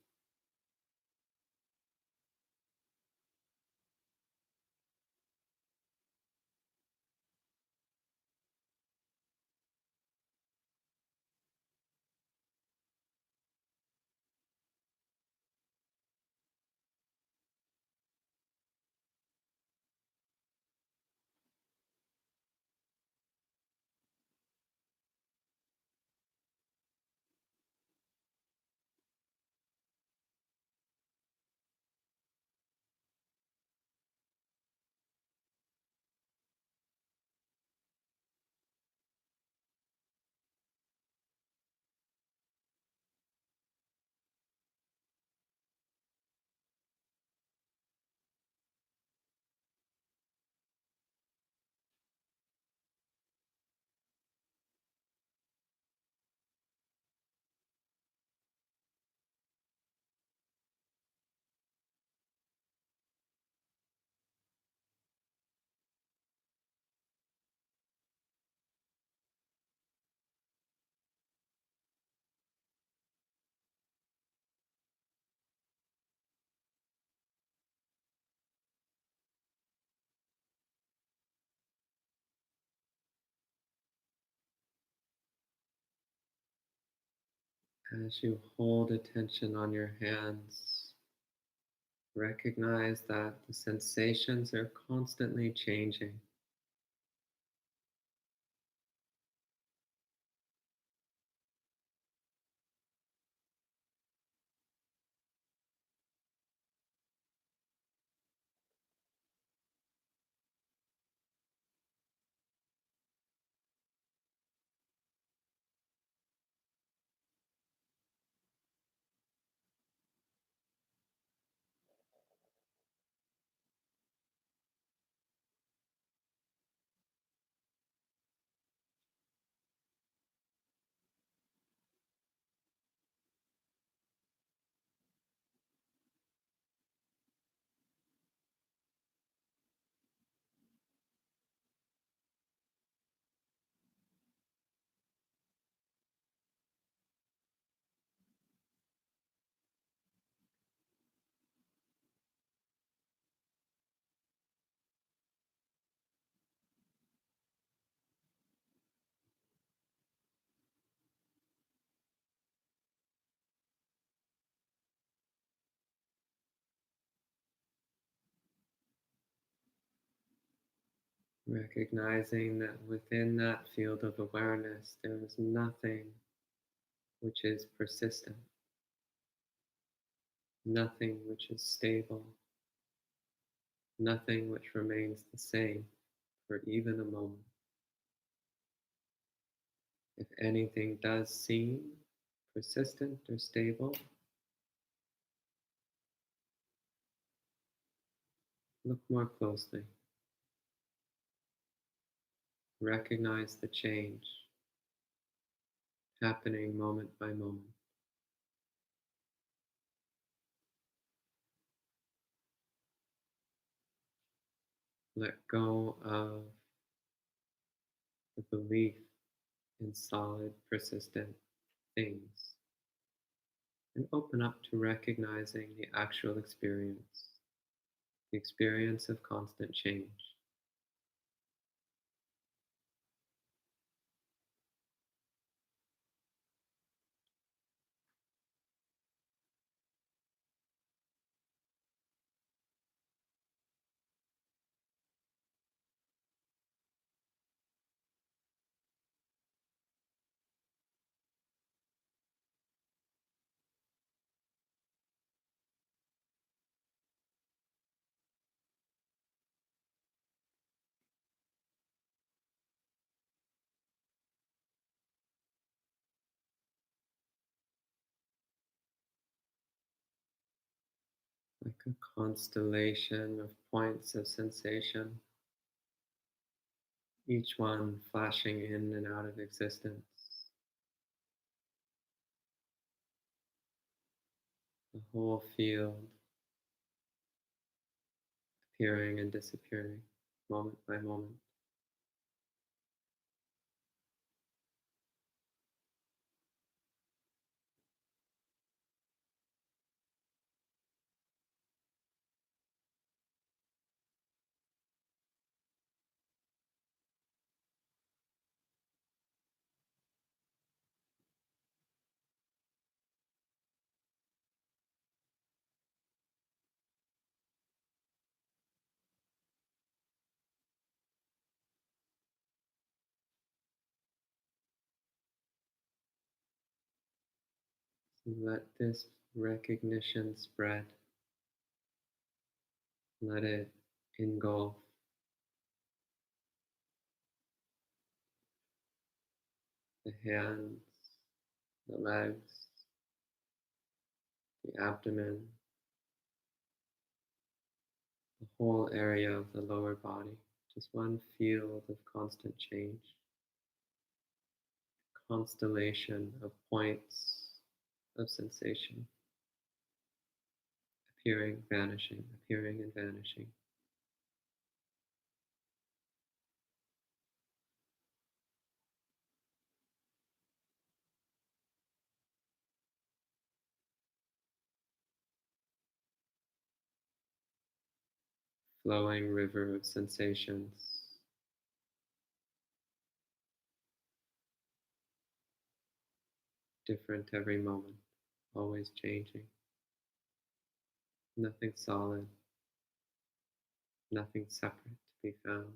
As you hold attention on your hands, recognize that the sensations are constantly changing. Recognizing that within that field of awareness, there is nothing which is persistent, nothing which is stable, nothing which remains the same for even a moment. If anything does seem persistent or stable, look more closely. Recognize the change happening moment by moment. Let go of the belief in solid, persistent things and open up to recognizing the actual experience, the experience of constant change. Like a constellation of points of sensation, each one flashing in and out of existence, the whole field appearing and disappearing moment by moment. So let this recognition spread. Let it engulf the hands, the legs, the abdomen, the whole area of the lower body. Just one field of constant change, constellation of points of sensation, appearing, appearing and vanishing. Flowing river of sensations, different every moment, always changing. Nothing solid, nothing separate to be found.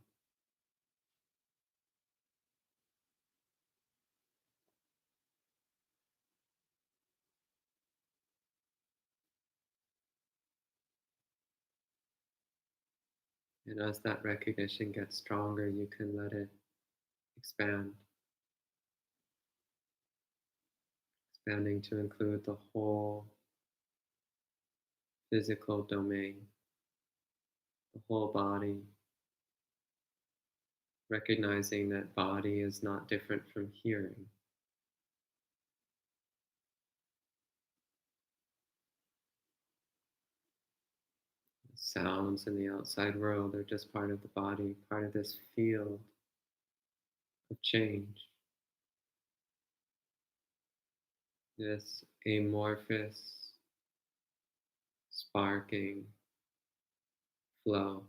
And as that recognition gets stronger, you can let it expand, expanding to include the whole physical domain, the whole body, recognizing that body is not different from hearing. Sounds in the outside world are just part of the body, part of this field of change. This amorphous, sparking flow.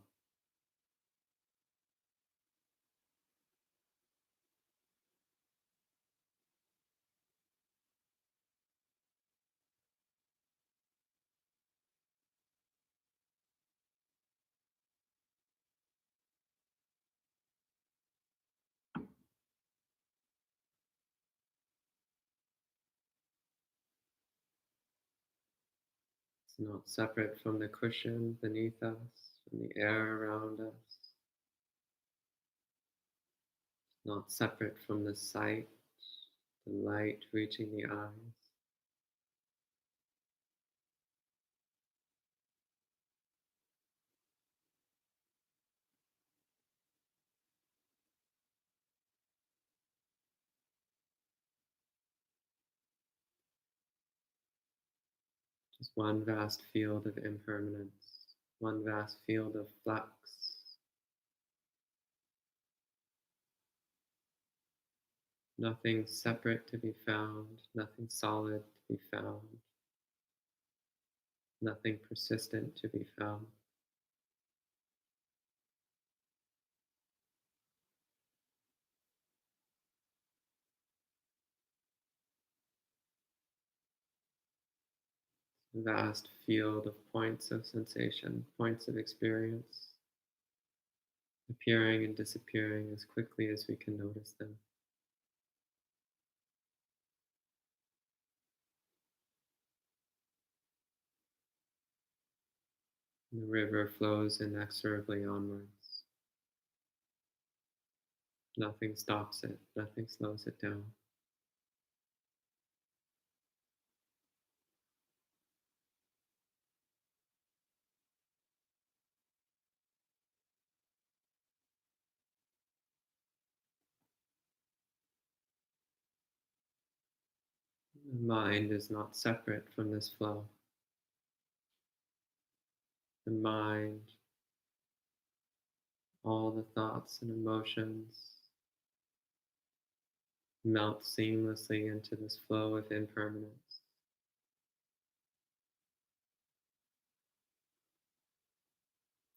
It's not separate from the cushion beneath us, from the air around us. It's not separate from the sight, the light reaching the eyes. Just one vast field of impermanence, one vast field of flux. Nothing separate to be found, nothing solid to be found, nothing persistent to be found. A vast field of points of sensation, points of experience, appearing and disappearing as quickly as we can notice them. The river flows inexorably onwards. Nothing stops it, nothing slows it down. The mind is not separate from this flow. The mind, all the thoughts and emotions melt seamlessly into this flow of impermanence.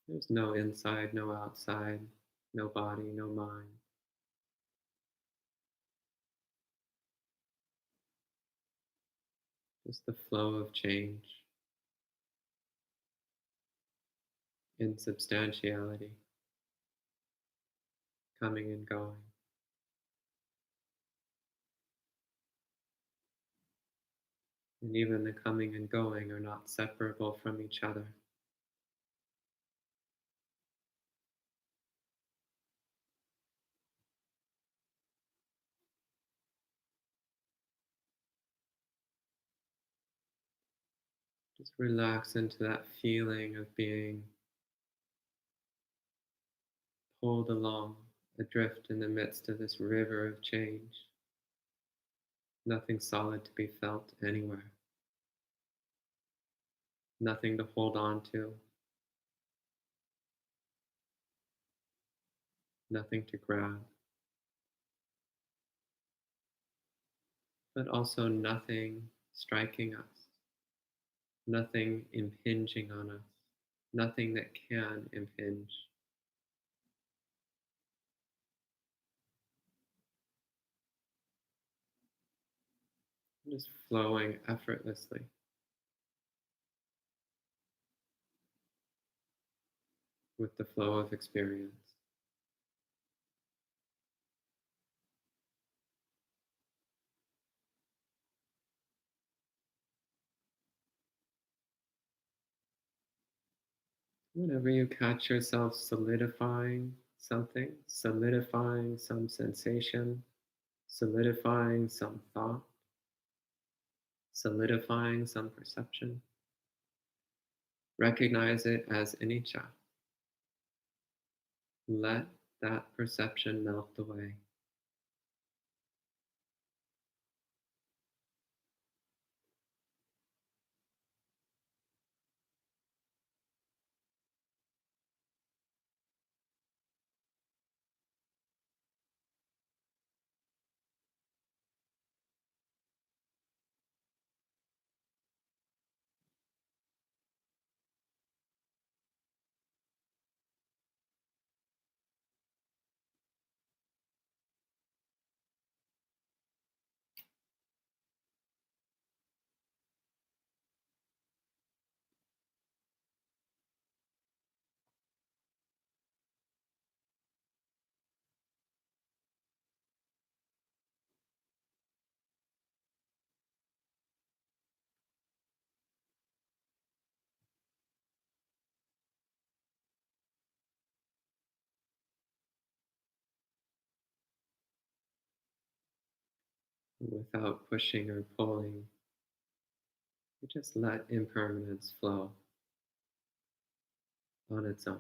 There's no inside, no outside, no body, no mind. Just the flow of change, insubstantiality, coming and going. And even the coming and going are not separable from each other. Just relax into that feeling of being pulled along, adrift in the midst of this river of change. Nothing solid to be felt anywhere. Nothing to hold on to. Nothing to grab. But also nothing striking us. Nothing impinging on us. Nothing that can impinge. Just flowing effortlessly with the flow of experience. Whenever you catch yourself solidifying something, solidifying some sensation, solidifying some thought, solidifying some perception, recognize it as anicca. Let that perception melt away. Without pushing or pulling, you just let impermanence flow on its own.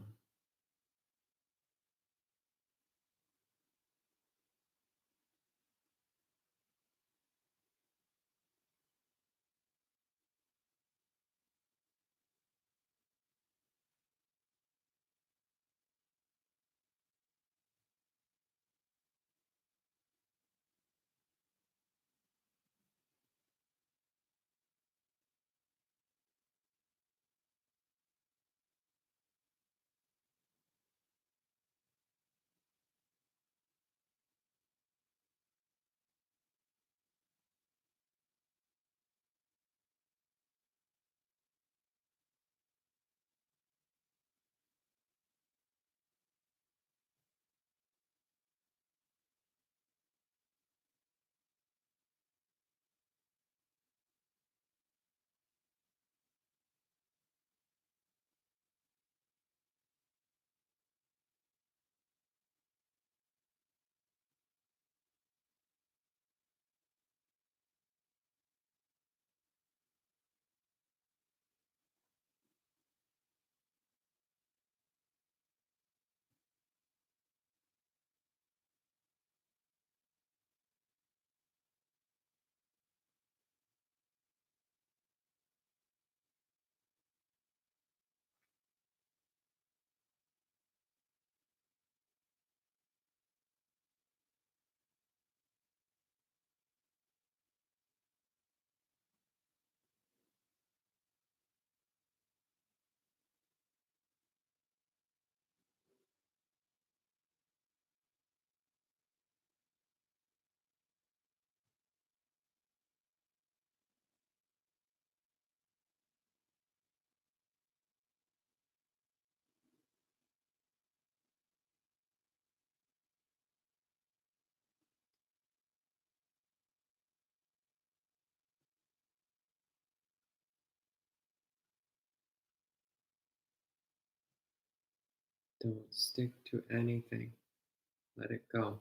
Don't stick to anything. Let it go.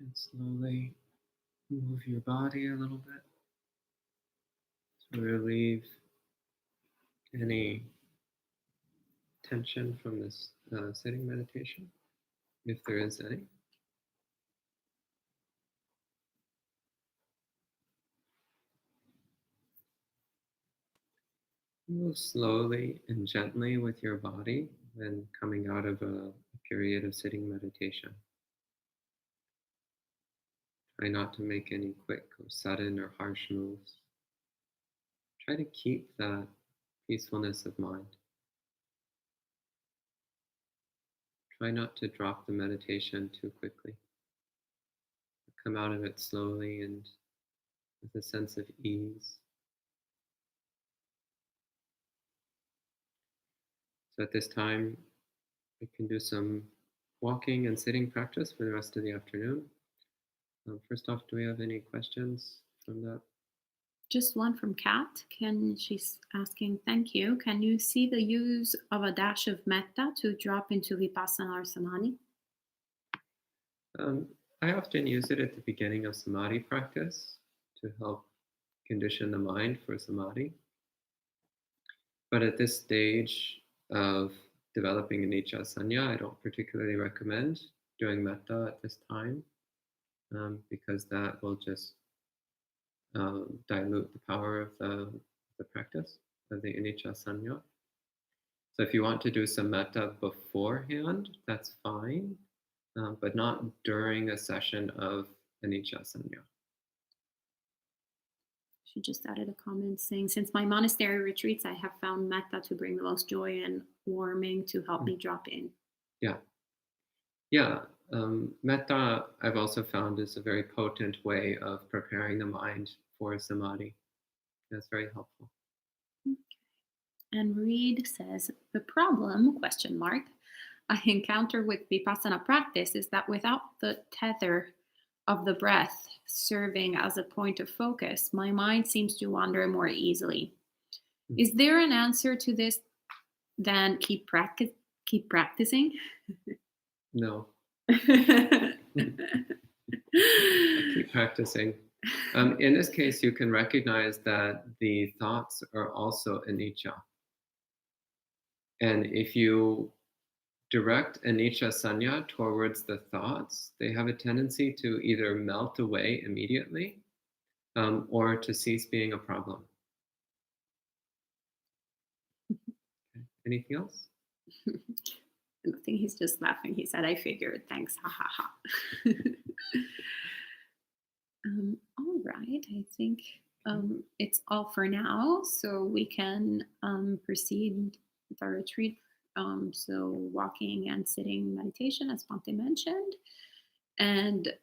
And slowly move your body a little bit to relieve any tension from this sitting meditation, if there is any. Move slowly and gently with your body when coming out of a period of sitting meditation. Try not to make any quick or sudden or harsh moves. Try to keep that peacefulness of mind. Try not to drop the meditation too quickly. Come out of it slowly and with a sense of ease. So at this time, we can do some walking and sitting practice for the rest of the afternoon. First off, do we have any questions from that? Just one from Kat. She's asking, thank you. Can you see the use of a dash of metta to drop into Vipassana or Samadhi? I often use it at the beginning of Samadhi practice to help condition the mind for Samadhi. But at this stage of developing anicca sanya, I don't particularly recommend doing metta at this time because that will just dilute the power of the practice of the anicca sanya. So if you want to do some metta beforehand, that's fine, but not during a session of anicca sanya. She just added a comment saying, since my monastery retreats, I have found metta to bring the most joy and warming to help me drop in. Yeah. Metta, I've also found, is a very potent way of preparing the mind for samadhi. That's very helpful. Okay. And Reed says, the problem, I encounter with Vipassana practice is that without the tether of the breath serving as a point of focus, my mind seems to wander more easily. Mm-hmm. Is there an answer to this than keep practicing? No. Keep practicing. In this case, you can recognize that the thoughts are also anicca. And if you direct anicca sanya towards the thoughts, they have a tendency to either melt away immediately or to cease being a problem. Okay. Anything else? I think he's just laughing. He said, I figured. Thanks. Ha ha ha. All right. I think it's all for now. So we can proceed with our retreat. So walking and sitting meditation, as Bhante mentioned. And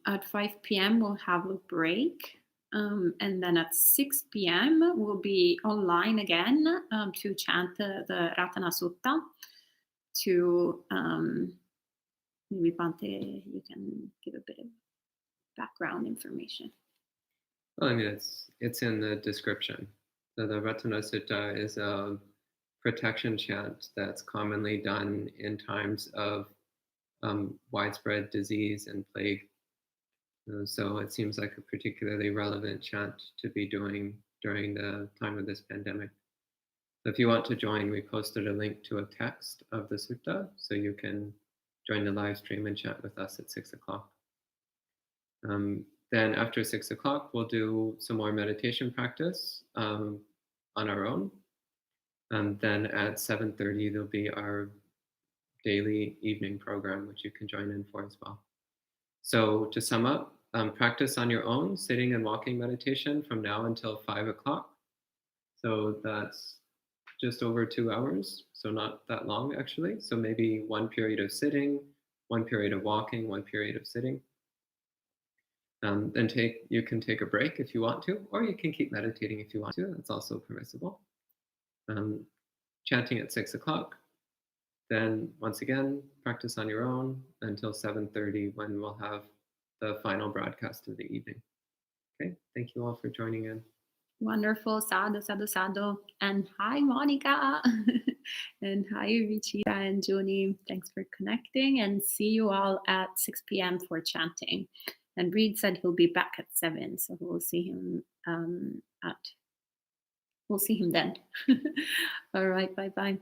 at 5 p.m., we'll have a break. And then at 6 p.m., we'll be online again to chant the Ratana Sutta. To maybe Bhante, you can give a bit of background information. Well, I mean, it's in the description. So the Ratana Sutta is a protection chant that's commonly done in times of widespread disease and plague. So it seems like a particularly relevant chant to be doing during the time of this pandemic. So if you want to join, we posted a link to a text of the sutta, so you can join the live stream and chat with us at 6 o'clock. Then after 6 o'clock, we'll do some more meditation practice on our own. And then at 7:30, there'll be our daily evening program, which you can join in for as well. So to sum up, practice on your own, sitting and walking meditation from now until 5 o'clock. So that's just over 2 hours, so not that long actually. So maybe one period of sitting, one period of walking, one period of sitting. Then you can take a break if you want to, or you can keep meditating if you want to. That's also permissible. Chanting at 6 o'clock. Then once again, practice on your own until 7:30 when we'll have the final broadcast of the evening. Okay, thank you all for joining in. Wonderful. Sadhu, sadhu, sadhu. And hi, Monica. And hi, Vichita and Joni. Thanks for connecting, and see you all at 6 p.m. for chanting. And Reed said he'll be back at 7, so we'll see him we'll see him then. All right, bye bye.